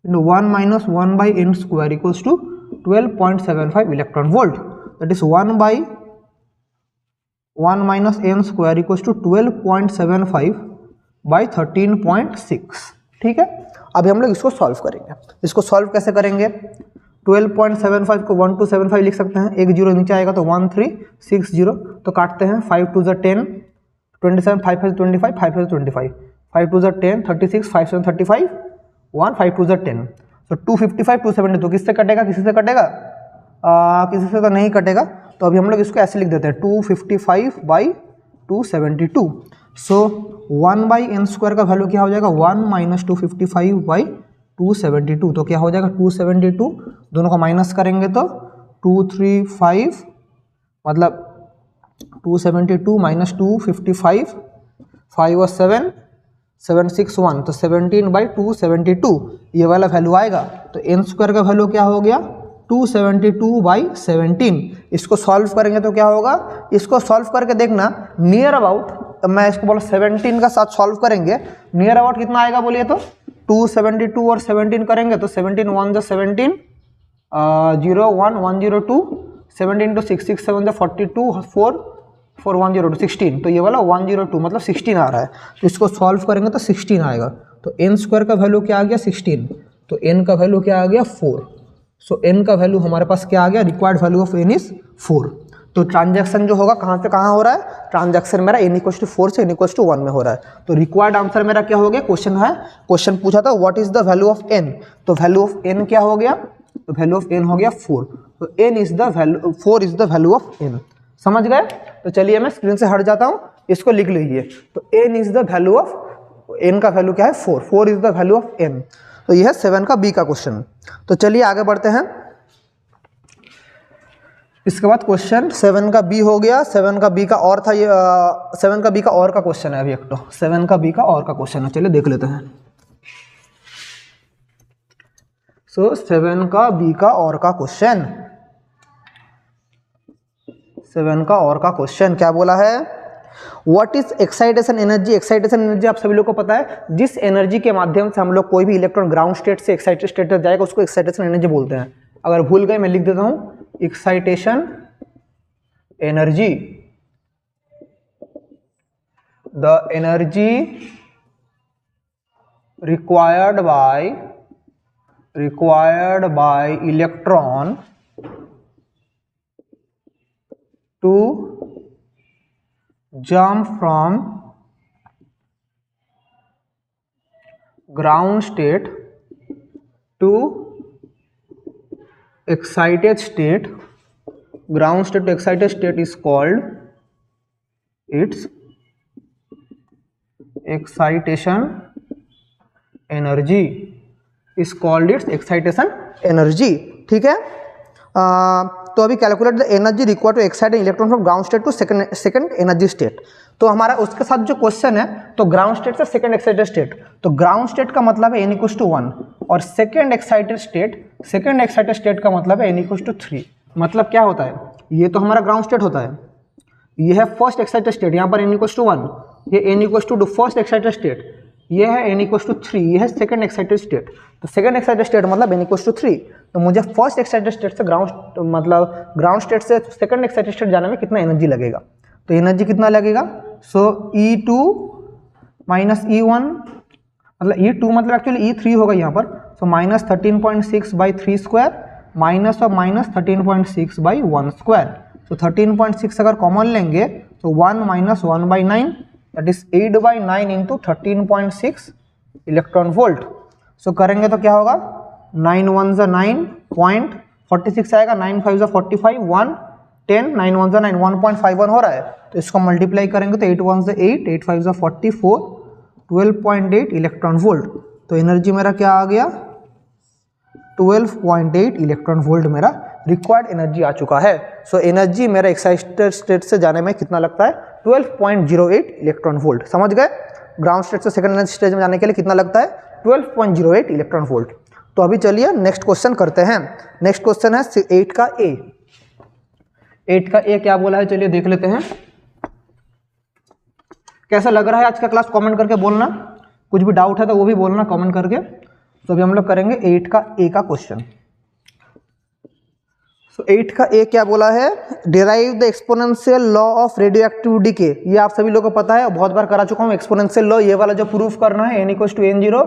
into 1 minus 1 by n square equals to 12.75 electron volt, that is 1 by 1 minus n square equals to 12.75 by 13.6। ठीक है, अभी हम लोग इसको सॉल्व करेंगे। इसको सॉल्व कैसे करेंगे, 12.75 को 1 to 75 लिख सकते हैं, एक जीरो नीचे आएगा तो 1360, तो काटते हैं 5 to the 10 27, 5 to 25, 5 to 25, 5 to the 10 36, 5 to 35 1, 5 to the 10, तो 255 270, तो किससे कटेगा, किसी से कटेगा, किसी से तो नहीं कटेगा। तो अभी हम लोग इसको ऐसे लिख देते हैं 255 by 272। So 1 by N square का वैल्यू क्या हो जाएगा, 1 माइनस 255 बाई 272, तो क्या हो जाएगा 272, दोनों को माइनस करेंगे तो 235, मतलब 272 माइनस 255, 5 और 7 761, तो 17/2 72 ये वाला वैल्यू आएगा। तो n स्क्वायर का वैल्यू क्या हो गया 272/17। इसको सॉल्व करेंगे तो क्या होगा, इसको सॉल्व करके देखना नियर अबाउट, मैं इसको बोला 17 का साथ सॉल्व करेंगे, नियर अबाउट कितना आएगा बोलिए तो 272 और 17 करेंगे तो 17 1 जो 17 0 1 102 17 to 6 6 7 जो 42 4 4 102 16, तो ये वाला 102 मतलब 16 आ रहा है। तो इसको सॉल्व करेंगे तो 16 आएगा। तो n स्क्वायर का वैल्यू क्या आ गया 16, तो n का वैल्यू क्या आ गया 4। सो n का वैल्यू हमारे पास क्या आ गया, required value of n is 4। तो ट्रांजैक्शन जो होगा कहाँ से कहाँ हो रहा है, ट्रांजैक्शन मेरा n = 4 से n = 1 में हो रहा है। तो रिक्वायर्ड आंसर मेरा क्या हो गया, क्वेश्चन है, क्वेश्चन पूछा था what is the value of n, तो वैल्यू ऑफ n क्या हो गया, तो वैल्यू ऑफ n हो गया 4। तो n is the value, 4 is the value of n। समझ गए। तो चलिए मैं स्क्रीन से हट जाता हूँ, इसको लिख लीजिए। तो n is the value of, n का वैल्यू क्या है 4, 4 is the value of n। तो यह है 7 का b का क्वेश्चन। तो चलिए आगे बढ़ते हैं। इसके बाद क्वेश्चन 7 का b हो गया, 7 का b का और था ये 7 का b का और का क्वेश्चन है अभी एक, तो 7 का b का और का क्वेश्चन है, चलिए देख लेते हैं। सो 7 का b का और का क्वेश्चन, 7 का और का क्वेश्चन क्या बोला है, what is excitation energy. Excitation energy आप सभी लोग को पता है, जिस एनर्जी के माध्यम से हम लोग कोई भी इलेक्ट्रॉन ग्राउंड स्टेट से एक्साइटेड स्टेट तक जाएगा उसको एक्साइटेशन एनर्जी बोलते हैं। अगर भूल गए मैं लिख देता हूं, excitation energy, the energy required by electron to jump from ground state to excited state, ground state to excited state is called its excitation energy, is called its excitation energy। ठीक है। तो अभी calculate the energy required to excite an electron from ground state to second energy state. तो हमारा उसके साथ जो question है, तो ग्राउंड स्टेट से सेकंड एक्साइटेड स्टेट, तो ग्राउंड स्टेट का मतलब है n = 1 और सेकंड एक्साइटेड स्टेट का मतलब है n = 3। मतलब क्या होता है, ये तो हमारा ग्राउंड स्टेट होता है, ये है फर्स्ट एक्साइटेड स्टेट, यहाँ पर n = 1, ये n = फर्स्ट एक्साइटेड स्टेट, ये है n = 3, ये है सेकंड एक्साइटेड स्टेट। तो सेकंड एक्साइटेड स्टेट मतलब n = 3, तो मुझे फर्स्ट एक्साइटेड स्टेट से ग्राउंड स्टेट से सेकंड एक्साइटेड स्टेट जाने में कितना एनर्जी लगेगा, तो एनर्जी कितना लगेगा, सो E2 - E1 मतलब E2 मतलब एक्चुअली E3 होगा यहाँ पर, सो -13.6/3² माइनस ऑफ -13.6/1²। तो 13.6 अगर कॉमन लेंगे तो 1 - 1/9 that is 8/9 into 13.6 electron volt. So करेंगे तो क्या होगा, 9 1 ज़ा 9.46 आएगा, 9 5 ज़ा 45, 1 10, 9 1 ज़ा 9, 1.51 हो रहा है। तो इसको मल्टीप्लाई करेंगे तो 8 1 ज़ा 8, 8 5 ज़ा 44, 12.8 इलेक्ट्रॉन वोल्ट। तो एनर्जी मेरा क्या आ गया 12.8 इलेक्ट्रॉन वोल्ट मेरा रिक्वायर्ड एनर्जी आ चुका है। सो एनर्जी मेरा एक्साइटेड स्टेट से जाने में कितना लगता है 12.08 इलेक्ट्रॉन वोल्ट। समझ गए, ग्राउंड स्टेट से सेकंड एनर्जी स्टेज में जाने के लिए कितना लगता है 12.08 इलेक्ट्रॉन वोल्ट। तो अभी चलिए नेक्स्ट क्वेश्चन करते हैं। नेक्स्ट क्वेश्चन है 8 का ए। 8 का ए क्या बोला है, चलिए देख लेते हैं। कैसा लग रहा है आज का क्लास, कमेंट करके बोलना, कुछ भी डाउट है तो वो भी बोलना कमेंट करके। तो अभी हम लोग करेंगे 8 का ए का क्वेश्चन। सो 8 का ए क्या बोला है, derive the exponential law of radioactive decay. ये आप सभी लोगों को पता है, बहुत बार करा चुका हूँ एक्सपोनेंशियल लॉ, ये वाला जो प्रूफ करना है n = n0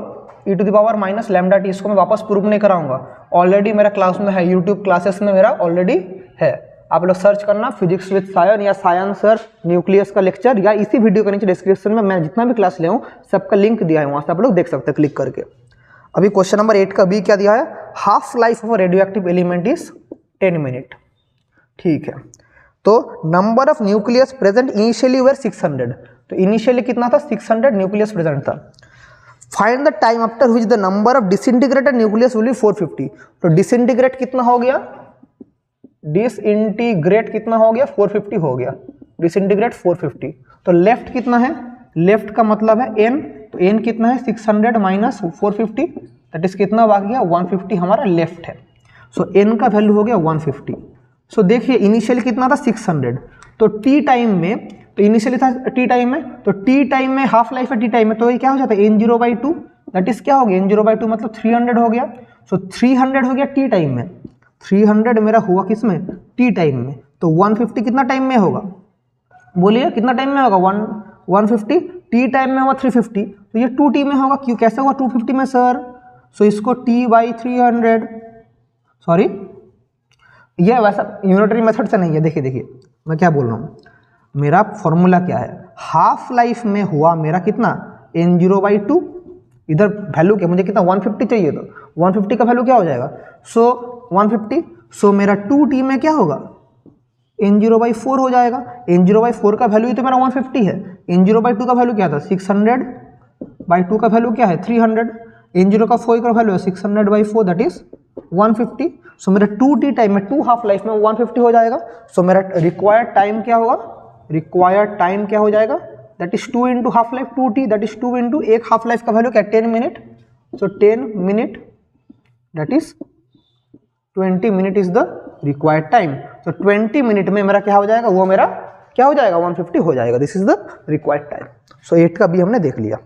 e to the power - λt। इसको मैं वापस प्रूफ नहीं कराऊंगा, ऑलरेडी मेरा क्लास में है, यूट्यूब क्लासेस में मेरा ऑलरेडी है। आप लोग सर्च करना फिजिक्स विद सायन या सायन सर न्यूक्लियस का लेक्चर, या इसी वीडियो के नीचे डिस्क्रिप्शन में मैं जितना भी क्लास ले हूँ सबका लिंक दिया है, वहाँ से आप लोग देख सकते हैं क्लिक करके। अभी क्वेश्चन नंबर 8 का बी क्या दिया है, half life of radioactive element is 10 minute. ठीक है, तो number of nucleus present initially were 600। तो इनिशियली कितना था 600 न्यूक्लियस प्रेजेंट था। Find the time after which the number of disintegrated nucleus will be 450। तो डिसइंटीग्रेट कितना हो गया, डिसइंटीग्रेट कितना हो गया 450 हो गया, डिसइंटीग्रेट 450। तो लेफ्ट कितना है, लेफ्ट का मतलब है n, तो n कितना है 600 माइनस 450, दैट इज कितना आ गया 150 हमारा लेफ्ट है। सो n का वैल्यू हो गया 150। सो देखिए इनिशियली कितना था 600, तो t टाइम में, तो इनिशियली था t टाइम में, तो t टाइम में हाफ लाइफ है t टाइम में, तो ये क्या हो जाता है n0/2, दैट इज क्या हो गया n0/2 मतलब 300 हो गया। सो 300 हो गया t टाइम में, 300 मेरा हुआ किस में t टाइम में, तो 150 कितना टाइम में होगा, बोलिए कितना टाइम में होगा 150, t टाइम में हुआ 350, तो ये 2t में होगा। क्यों, कैसे हुआ 250 में सर, सो इसको t/300, सॉरी ये वैसा यूनिटरी मेथड से नहीं है, देखिए देखिए मैं क्या बोल रहा हूँ, मेरा फॉर्मूला क्या है, हाफ लाइफ में हुआ मेरा कितना n0/2, इधर वैल्यू क्या मुझे कितना 150 चाहिए, तो 150 का वैल्यू क्या हो जाएगा, सो 150, सो मेरा 2t में क्या होगा n0/4 हो जाएगा। n0/4 का वैल्यू तो मेरा 150 है, n0/2 का वैल्यू क्या था 600/2 का वैल्यू क्या है 300, n0 का 4 का वैल्यू है 600/4 दैट इज 150। सो मेरा 2t टाइम में 2 हाफ लाइफ में 150 हो जाएगा। सो मेरा रिक्वायर्ड टाइम क्या होगा, रिक्वायर्ड टाइम क्या हो जाएगा, that is 2 into half life 2t, that is 2 into एक हाफ लाइफ का वैल्यू क्या 10 minute, so 10 minute that is 20 minute is the required time. तो 20 मिनट में मेरा क्या हो जाएगा, वो मेरा क्या हो जाएगा 150 हो जाएगा, this is the required time. So 8 का भी हमने देख लिया।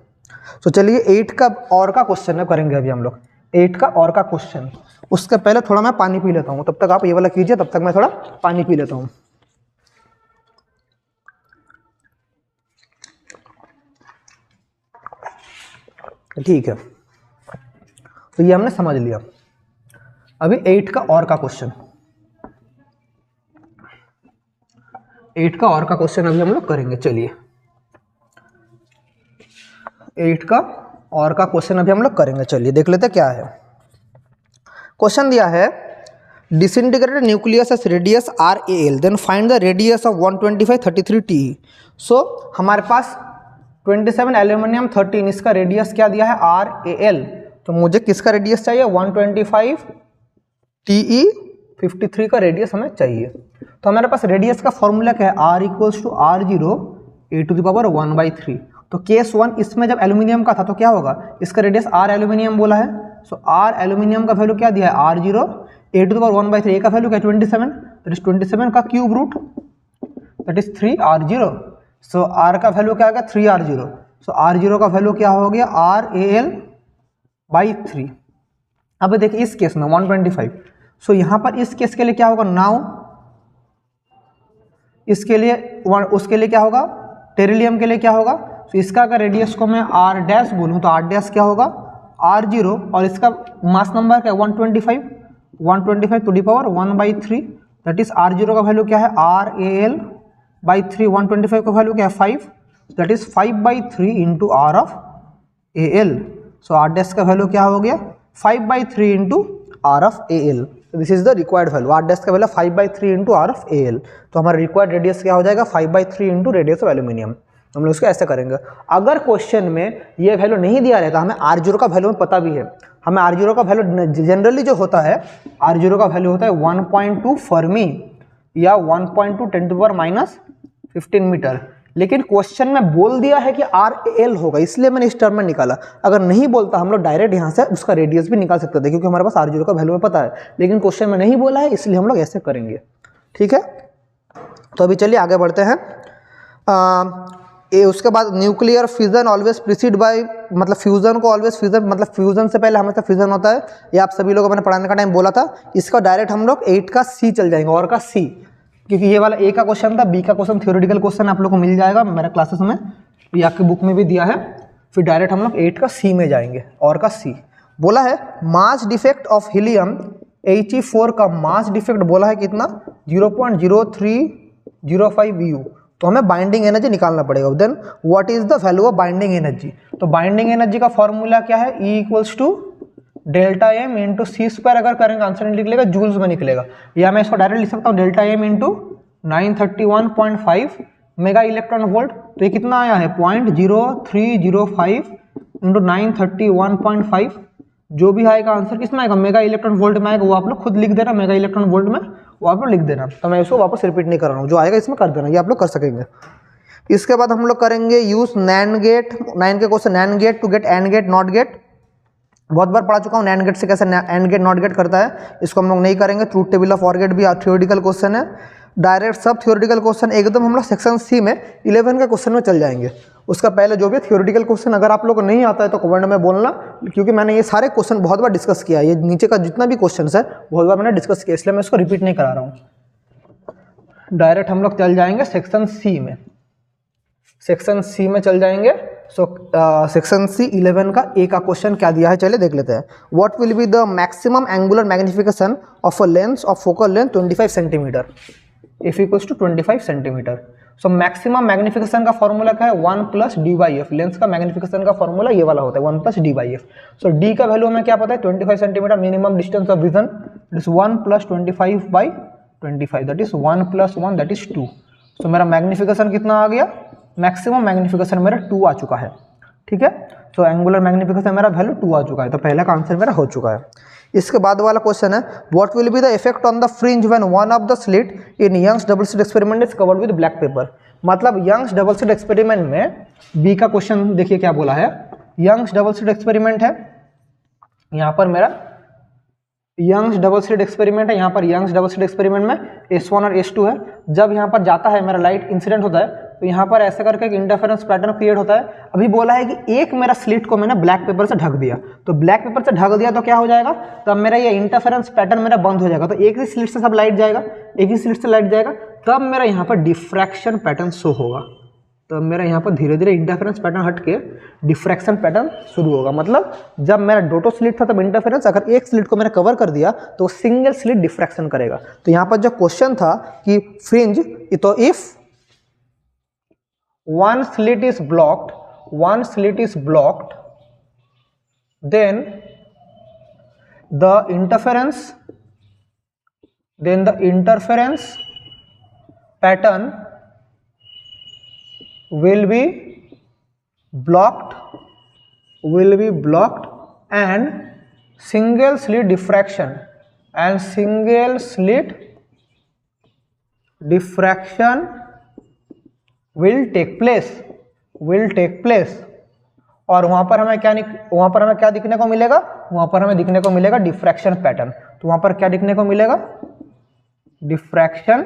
सो चलिए 8 का और का क्वेश्चन करेंगे अभी हम लोग, 8 का और का क्वेश्चन। उसके पहले थोड़ा मैं पानी पी लेता हूँ, तब तक आप ये वाला कीजिए, तब तक मैं थोड़ा पानी पी लेता हूँ। ठीक है, तो ये हमने समझ लिया। अभी 8 का और का क्वेश्चन, 8 का और का क्वेश्चन अभी हम लोग करेंगे। चलिए 8 का और का क्वेश्चन अभी हम लोग करेंगे, चलिए देख लेते क्या है। क्वेश्चन दिया है disintegrated nucleus S radius RAL, then find the radius of 125 33 TE। So हमारे पास 27 एल्यूमिनियम 13 इसका रेडियस क्या दिया है RAL, तो मुझे किसका रेडियस चाहिए 125 TE 53 का रेडियस हमें चाहिए। तो हमारे पास रेडियस का फॉर्मूला क्या है R = R0 a⁴ तो केस 1 इसमें जब एल्यूमिनियम का था तो क्या होगा, इसका रेडियस R एल्यूमिनियम बोला है, सो R एल्यूमिनियम का वैल्यू क्या दिया है R0 a⁴ a का वैल्यू क्या 27, दैट इज 27 का cube root that is 3R0। So R का वैल्यू क्या आ गया 3R0, सो R0 का वैल्यू क्या हो गया RAL/3। अब देखिए इस केस में 125, सो यहाँ पर इस केस के लिए क्या होगा नाउ, इसके लिए उसके लिए क्या होगा टेरिलियम के लिए क्या होगा, तो इसका अगर रेडियस को मैं R' बोलूँ तो R' क्या होगा R0 और इसका मास नंबर क्या है 125 to the power 1/3 that is R0 का वैल्यू क्या है RAL/3, 125 का वैल्यू क्या है 5 that is 5/3 into R of AL। So R' का वैल्यू क्या हो गया 5/3 into R of AL, this is the required value. R' का value 5/3 into R of AL, तो हमारा रिक्वायर्ड रेडियस क्या हो जाएगा 5/3 इंटू रेडियस ऑफ एल्यूमिनियम। हम लोग इसको ऐसे करेंगे। अगर क्वेश्चन में ये वैल्यू नहीं दिया रहता, हमें R0 का वैल्यू पता भी है, हमें R0 का वैल्यू जनरली जो होता है R0 का वैल्यू होता है 1.2 फर्मी या 1.2 10⁻⁻15 मीटर, लेकिन क्वेश्चन में बोल दिया है कि RAL होगा, इसलिए मैंने इस टर्म में निकाला। अगर नहीं बोलता हम लोग डायरेक्ट यहाँ से उसका रेडियस भी निकाल सकते थे, क्योंकि हमारे पास R0 का वैल्यू पता है, लेकिन क्वेश्चन में नहीं बोला है इसलिए हम लोग ऐसे करेंगे। ठीक है, तो अभी चलिए आगे बढ़ते हैं। उसके बाद nuclear fusion always precede by, मतलब फ्यूजन को ऑलवेज फ्यूजन, मतलब फ्यूजन से पहले हमेशा फ्यूजन होता है, ये आप सभी लोगों को मैंने पढ़ाने का टाइम बोला था। इसका डायरेक्ट हम लोग 8 का C चल जाएंगे, और का C, क्योंकि ये वाला A का क्वेश्चन था, B का क्वेश्चन थ्योरेटिकल क्वेश्चन आप लोग को मिल जाएगा मेरे क्लासेस में, ये आपकी बुक में भी दिया है। फिर डायरेक्ट हम लोग 8 का C में जाएंगे, और का C बोला है mass defect of helium He4 का मास डिफेक्ट बोला है कितना 0.0305 U, तो हमें बाइंडिंग एनर्जी निकालना पड़ेगा। Then what is the value of binding energy, तो बाइंडिंग एनर्जी का फॉर्मूला क्या है E = ΔM × c², अगर करेंगे आंसर निकलेगा जूल्स में निकलेगा, या मैं इसको डायरेक्ट लिख सकता हूँ ΔM × 931.5 मेगा इलेक्ट्रॉन वोल्ट, तो ये कितना आया है 0.0305 × 931.5, जो भी आएगा आंसर किसमें आएगा मेगा इलेक्ट्रॉन वोल्ट में आएगा, वो आप लोग खुद लिख देना मेगा इलेक्ट्रॉन वोल्ट में, वो आप लोग लिख देना, तो मैं इसको वापस रिपीट नहीं कर रहा हूँ, जो आएगा इसमें कर देना, ये आप लोग कर सकेंगे। इसके बाद हम लोग करेंगे यूज नैंड गेट, 9 के question NAND gate to gate and gate not gate. बहुत बार पढ़ा चुका हूँ नैंड गेट से कैसे एंड गेट नॉट गेट करता है, इसको हम लोग नहीं करेंगे। Truth table of or gate भी थ्योरेटिकल क्वेश्चन है। डायरेक्ट सब थ्योरेटिकल क्वेश्चन एकदम हम लोग सेक्शन सी में 11 के क्वेश्चन में चल जाएंगे। उसका पहले जो भी थ्योरेटिकल क्वेश्चन अगर आप लोग को नहीं आता है तो कमेंट में बोलना, क्योंकि मैंने ये सारे क्वेश्चन बहुत बार डिस्कस किया है। ये नीचे का जितना भी क्वेश्चन है बहुत बार मैंने डिस्कस किया, इसलिए मैं इसको रिपीट नहीं करा रहा हूँ। डायरेक्ट हम लोग चल जाएंगे सेक्शन सी में, सेक्शन सी में चल जाएंगे। सो सेक्शन सी 11 का ए का क्वेश्चन क्या दिया है, चलिए देख लेते हैं। What will be the maximum angular magnification of a lens of focal length 25 centimetre if equals to 25 centimetre. So maximum magnification का फॉर्मूला क्या है, 1 plus D by F. Lens का मैग्निफिकेशन का फॉर्मूला ये वाला होता है 1 plus D by F. So D का वैल्यू हमें क्या पता है 25 centimetre minimum distance of vision, that is 1 plus 25 by 25, that is 1 plus 1 that is 2। सो मेरा मैग्निफिकेशन कितना आ गया, मैक्सिमम मैग्निफिकेशन मेरा 2 आ चुका है, ठीक है। सो एंगुलर मैग्निफिकेशन मेरा वैल्यू 2 आ चुका है, तो पहला का आंसर मेरा हो चुका है। इसके बाद वाला क्वेश्चन है what will be the effect on the fringe when one of the slit in Young's double slit experiment is covered with black paper. मतलब यंग्स डबल स्लिट एक्सपेरिमेंट में बी का क्वेश्चन देखिए क्या बोला है। यंग्स डबल स्लिट एक्सपेरिमेंट है, यहाँ पर मेरा यंग्स डबल स्लिट एक्सपेरिमेंट है, यहाँ पर यंग्स डबल स्लिट एक्सपेरिमेंट में S1 और S2 है। जब यहाँ पर जाता है मेरा लाइट इंसिडेंट होता है तो यहाँ पर ऐसे करके एक इंटरफेरेंस पैटर्न क्रिएट होता है। अभी बोला है कि एक मेरा स्लिट को मैंने ब्लैक पेपर से ढक दिया, तो ब्लैक पेपर से ढक दिया तो क्या हो जाएगा, तब मेरा ये इंटरफेरेंस पैटर्न मेरा बंद हो जाएगा। तो एक ही स्लिट से सब लाइट जाएगा, एक ही स्लिट से लाइट जाएगा, तब मेरा यहाँ पर डिफ्रैक्शन पैटर्न शो होगा। तो मेरा यहाँ पर धीरे धीरे इंटरफेरेंस पैटर्न हट के डिफ्रैक्शन पैटर्न शुरू होगा। मतलब जब मेरा दोनों स्लिट था तब इंटरफेरेंस, अगर एक स्लिट को मैंने कवर कर दिया तो सिंगल स्लिट डिफ्रैक्शन करेगा। तो यहाँ पर जो क्वेश्चन था कि फ्रिंज, तो if one slit is blocked, then the interference pattern will be blocked and single slit diffraction will take place। और वहाँ पर हमें क्या दिखने को मिलेगा, वहाँ पर हमें दिखने को मिलेगा डिफ्रैक्शन पैटर्न। तो वहाँ पर क्या दिखने को मिलेगा, डिफ्रैक्शन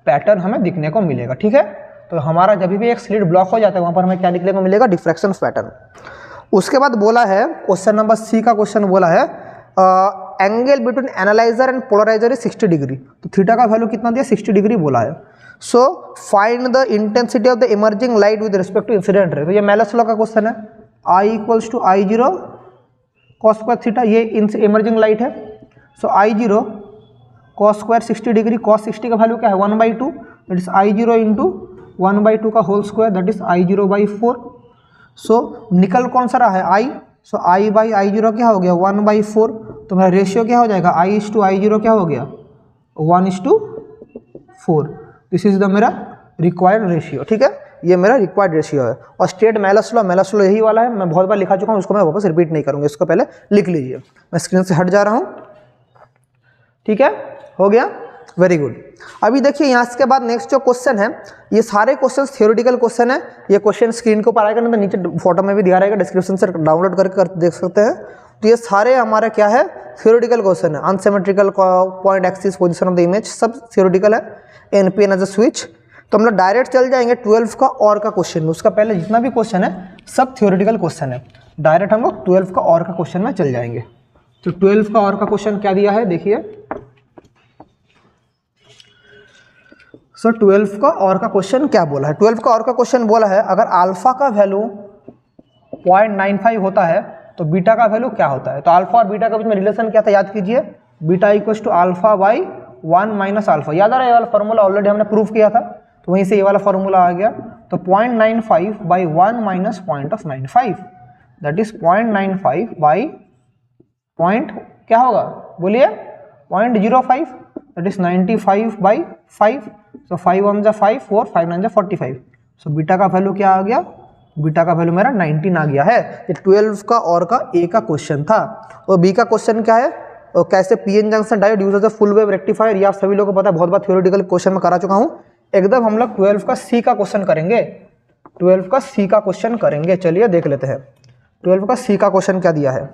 पैटर्न हमें दिखने को मिलेगा, ठीक है। तो हमारा जब भी एक स्लिट ब्लॉक हो जाता है वहाँ पर हमें क्या दिखने को मिलेगा, डिफ्रैक्शन पैटर्न। उसके बाद बोला है क्वेश्चन नंबर सी का क्वेश्चन बोला है angle between analyser and polariser is 60 degree. तो थीटा का वैल्यू कितना दिया, 60 डिग्री बोला है। So find the intensity of the emerging light with respect to incident ray. तो ये मेलस लॉ का क्वेश्चन है, I equals to I0 cos square theta, ये इमर्जिंग लाइट है। So I0 cos square 60 degree, cos 60 का value क्या है 1/2, that is I0 into 1/2 का whole square, that is I0/4। So निकल कौन सा रहा है I, सो I/I0 क्या हो गया 1/4। तो मेरा रेशियो क्या हो जाएगा I/I0 क्या हो गया 1:4। दिस इज द मेरा रिक्वायर्ड रेशियो, ठीक है, ये मेरा रिक्वायर्ड रेशियो है। और स्टेट मेलस लॉ यही वाला है, मैं बहुत बार लिखा चुका हूँ, उसको मैं वापस रिपीट नहीं करूँगा, इसको पहले लिख लीजिए। मैं स्क्रीन से हट जा रहा हूँ, ठीक है, हो गया, वेरी गुड। अभी देखिए यहाँ के बाद नेक्स्ट जो क्वेश्चन है, ये सारे क्वेश्चन थ्योरेटिकल क्वेश्चन है। ये क्वेश्चन स्क्रीन को ऊपर आएगा, नहीं तो नीचे फोटो में भी दिया रहेगा, डिस्क्रिप्शन से डाउनलोड करके देख सकते हैं। तो ये सारे हमारे क्या है, थ्योरेटिकल क्वेश्चन है। Unsymmetrical point axis position of the image सब थ्योरेटिकल है। NPN as a switch. तो हम लोग डायरेक्ट चल जाएंगे 12 का और का क्वेश्चन में। उसका पहले जितना भी क्वेश्चन है सब थ्योरेटिकल क्वेश्चन है। डायरेक्ट हम लोग 12 का और का क्वेश्चन में चल जाएंगे। तो 12 का और का क्वेश्चन क्या दिया है देखिए। सो 12 का और का क्वेश्चन क्या बोला है, 12 का और का क्वेश्चन बोला है अगर अल्फा का वैल्यू 0.95 होता है तो बीटा का वैल्यू क्या होता है। तो अल्फा और बीटा के बीच में रिलेशन क्या था याद कीजिए, beta equals to alpha by 1 minus alpha. याद आ रहा है, ये वाला फॉर्मूला ऑलरेडी हमने प्रूव किया था, तो वहीं से ये वाला फॉर्मूला आ गया। तो 0.95 by 1 minus 0.95, that is 0.95 by point क्या होगा बोलिए 0.05, दैट इज 95 बाई 5। सो 5 1 जा 5, 4 5 9 जा 45। सो बीटा का वैल्यू क्या आ गया, बीटा का वैल्यू मेरा 19 आ गया है। ये 12 का और का ए का क्वेश्चन था। और बी का क्वेश्चन क्या है, और कैसे PN junction diode use as a full wave rectifier, ये आप सभी लोगों को पता है, बहुत बार थ्योरेटिकल क्वेश्चन में करा चुका हूँ। एकदम हम लोग 12 का सी का क्वेश्चन करेंगे। 12 का सी का क्वेश्चन करेंगे। चलिए देख लेते हैं 12 का सी का क्वेश्चन क्या दिया है।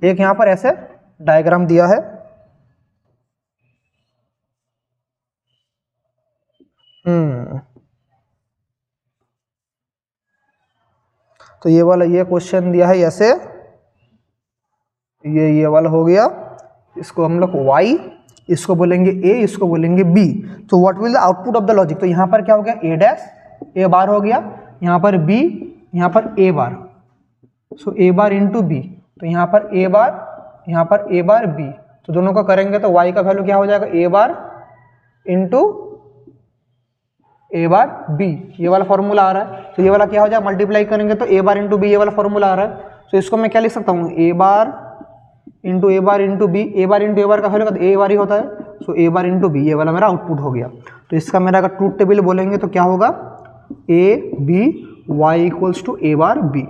एक यहाँ पर ऐसे डायग्राम दिया है, तो ये वाला ये क्वेश्चन दिया है ऐसे, ये वाला हो गया, इसको हम लोग y, इसको बोलेंगे a, इसको बोलेंगे b। तो what will the output of the logic, तो यहाँ पर क्या हो गया a डैश a बार हो गया, यहाँ पर b, यहाँ पर a bar, so a bar into b, तो यहाँ पर a बार, यहाँ पर a बार b, तो दोनों का करेंगे तो y का वैल्यू क्या हो जाएगा a bar into a bar b, ये वाला फॉर्मूला आ रहा है। तो ये वाला क्या हो जाएगा, मल्टीप्लाई करेंगे तो a बार इंटू b, ये वाला फॉर्मूला आ रहा है। तो इसको मैं क्या लिख सकता हूँ, a bar into a bar into b, a bar into a बार का वैल्यू a बार ही होता है, सो a बार इंटू b, ये वाला मेरा आउटपुट हो गया। तो इसका मेरा अगर ट्रूथ टेबल बोलेंगे तो क्या होगा, a b y equals to a bar b।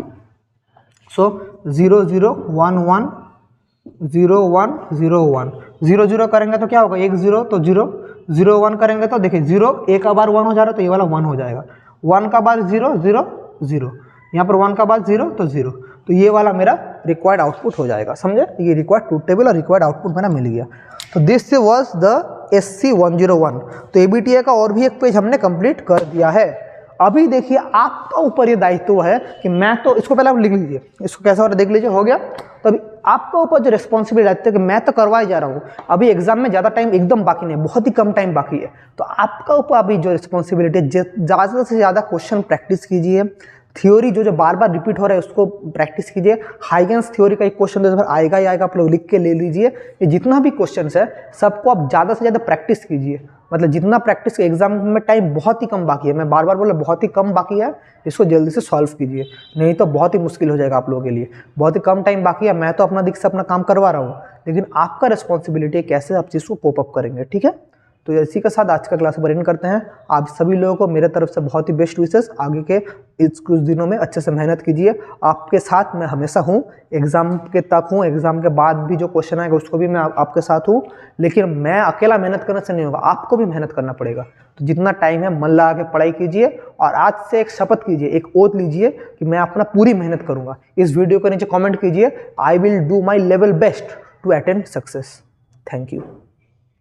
So 0 0 1 1 0 1 0 1, 0 0 करेंगे तो क्या होगा 1 0, तो 0 0 1 करेंगे तो देखिए 0 एक का बार 1 हो जा रहा है, तो ये वाला 1 हो जाएगा, 1 का बार 0 0 0, यहाँ पर 1 का बार 0 तो 0, तो ये वाला मेरा रिक्वायर्ड आउटपुट हो जाएगा। समझे, ये रिक्वायर्ड ट्रूथ टेबल और रिक्वायर्ड आउटपुट मेरा मिल गया। तो दिस वाज द SC101। तो ABTA का और भी एक पेज हमने कंप्लीट कर दिया है। अभी देखिए आपका ऊपर ये दायित्व है कि मैं तो इसको पहले आप लिख लीजिए, इसको कैसा हो रहा है देख लीजिए, हो गया। तो अभी आपका ऊपर जो रिस्पॉन्सिबिलिटी दायित्व है कि मैं तो करवा ही जा रहा हूँ, अभी एग्जाम में ज़्यादा टाइम एकदम बाकी नहीं है, बहुत ही कम टाइम बाकी है। तो आपका ऊपर अभी जो रिस्पॉन्सिबिलिटी है, ज़्यादा से ज़्यादा क्वेश्चन प्रैक्टिस कीजिए, थ्योरी जो बार बार रिपीट हो रहा है उसको प्रैक्टिस कीजिए। हाइगेंस थ्योरी का एक क्वेश्चन तो आएगा ही आएगा, आप लोग लिख के ले लीजिए। ये जितना भी क्वेश्चन है सबको आप ज़्यादा से ज़्यादा प्रैक्टिस कीजिए, मतलब जितना प्रैक्टिस, एग्जाम में टाइम बहुत ही कम बाकी है, मैं बार बार बोला बहुत ही कम बाकी है, इसको जल्दी से सॉल्व कीजिए, नहीं तो बहुत ही मुश्किल हो जाएगा आप लोगों के लिए। बहुत ही कम टाइम बाकी है, मैं तो अपना दिख से अपना काम करवा रहा हूँ, लेकिन आपका रिस्पॉन्सिबिलिटी है कैसे आप चीज़ को कोप अप करेंगे। ठीक है, तो इसी के साथ आज का क्लास पर एंड करते हैं। आप सभी लोगों को मेरे तरफ से बहुत ही बेस्ट विशेस, आगे के इस कुछ दिनों में अच्छे से मेहनत कीजिए। आपके साथ मैं हमेशा हूँ, एग्जाम के तक हूँ, एग्जाम के बाद भी जो क्वेश्चन आएगा उसको भी मैं आपके साथ हूँ, लेकिन मैं अकेला मेहनत करने से नहीं होगा, आपको भी मेहनत करना पड़ेगा। तो जितना टाइम है मन लगा के पढ़ाई कीजिए, और आज से एक शपथ कीजिए, एक ओथ लीजिए कि मैं अपना पूरी मेहनत करूँगा। इस वीडियो के नीचे कॉमेंट कीजिए, I will do my level best to attend success. Thank you.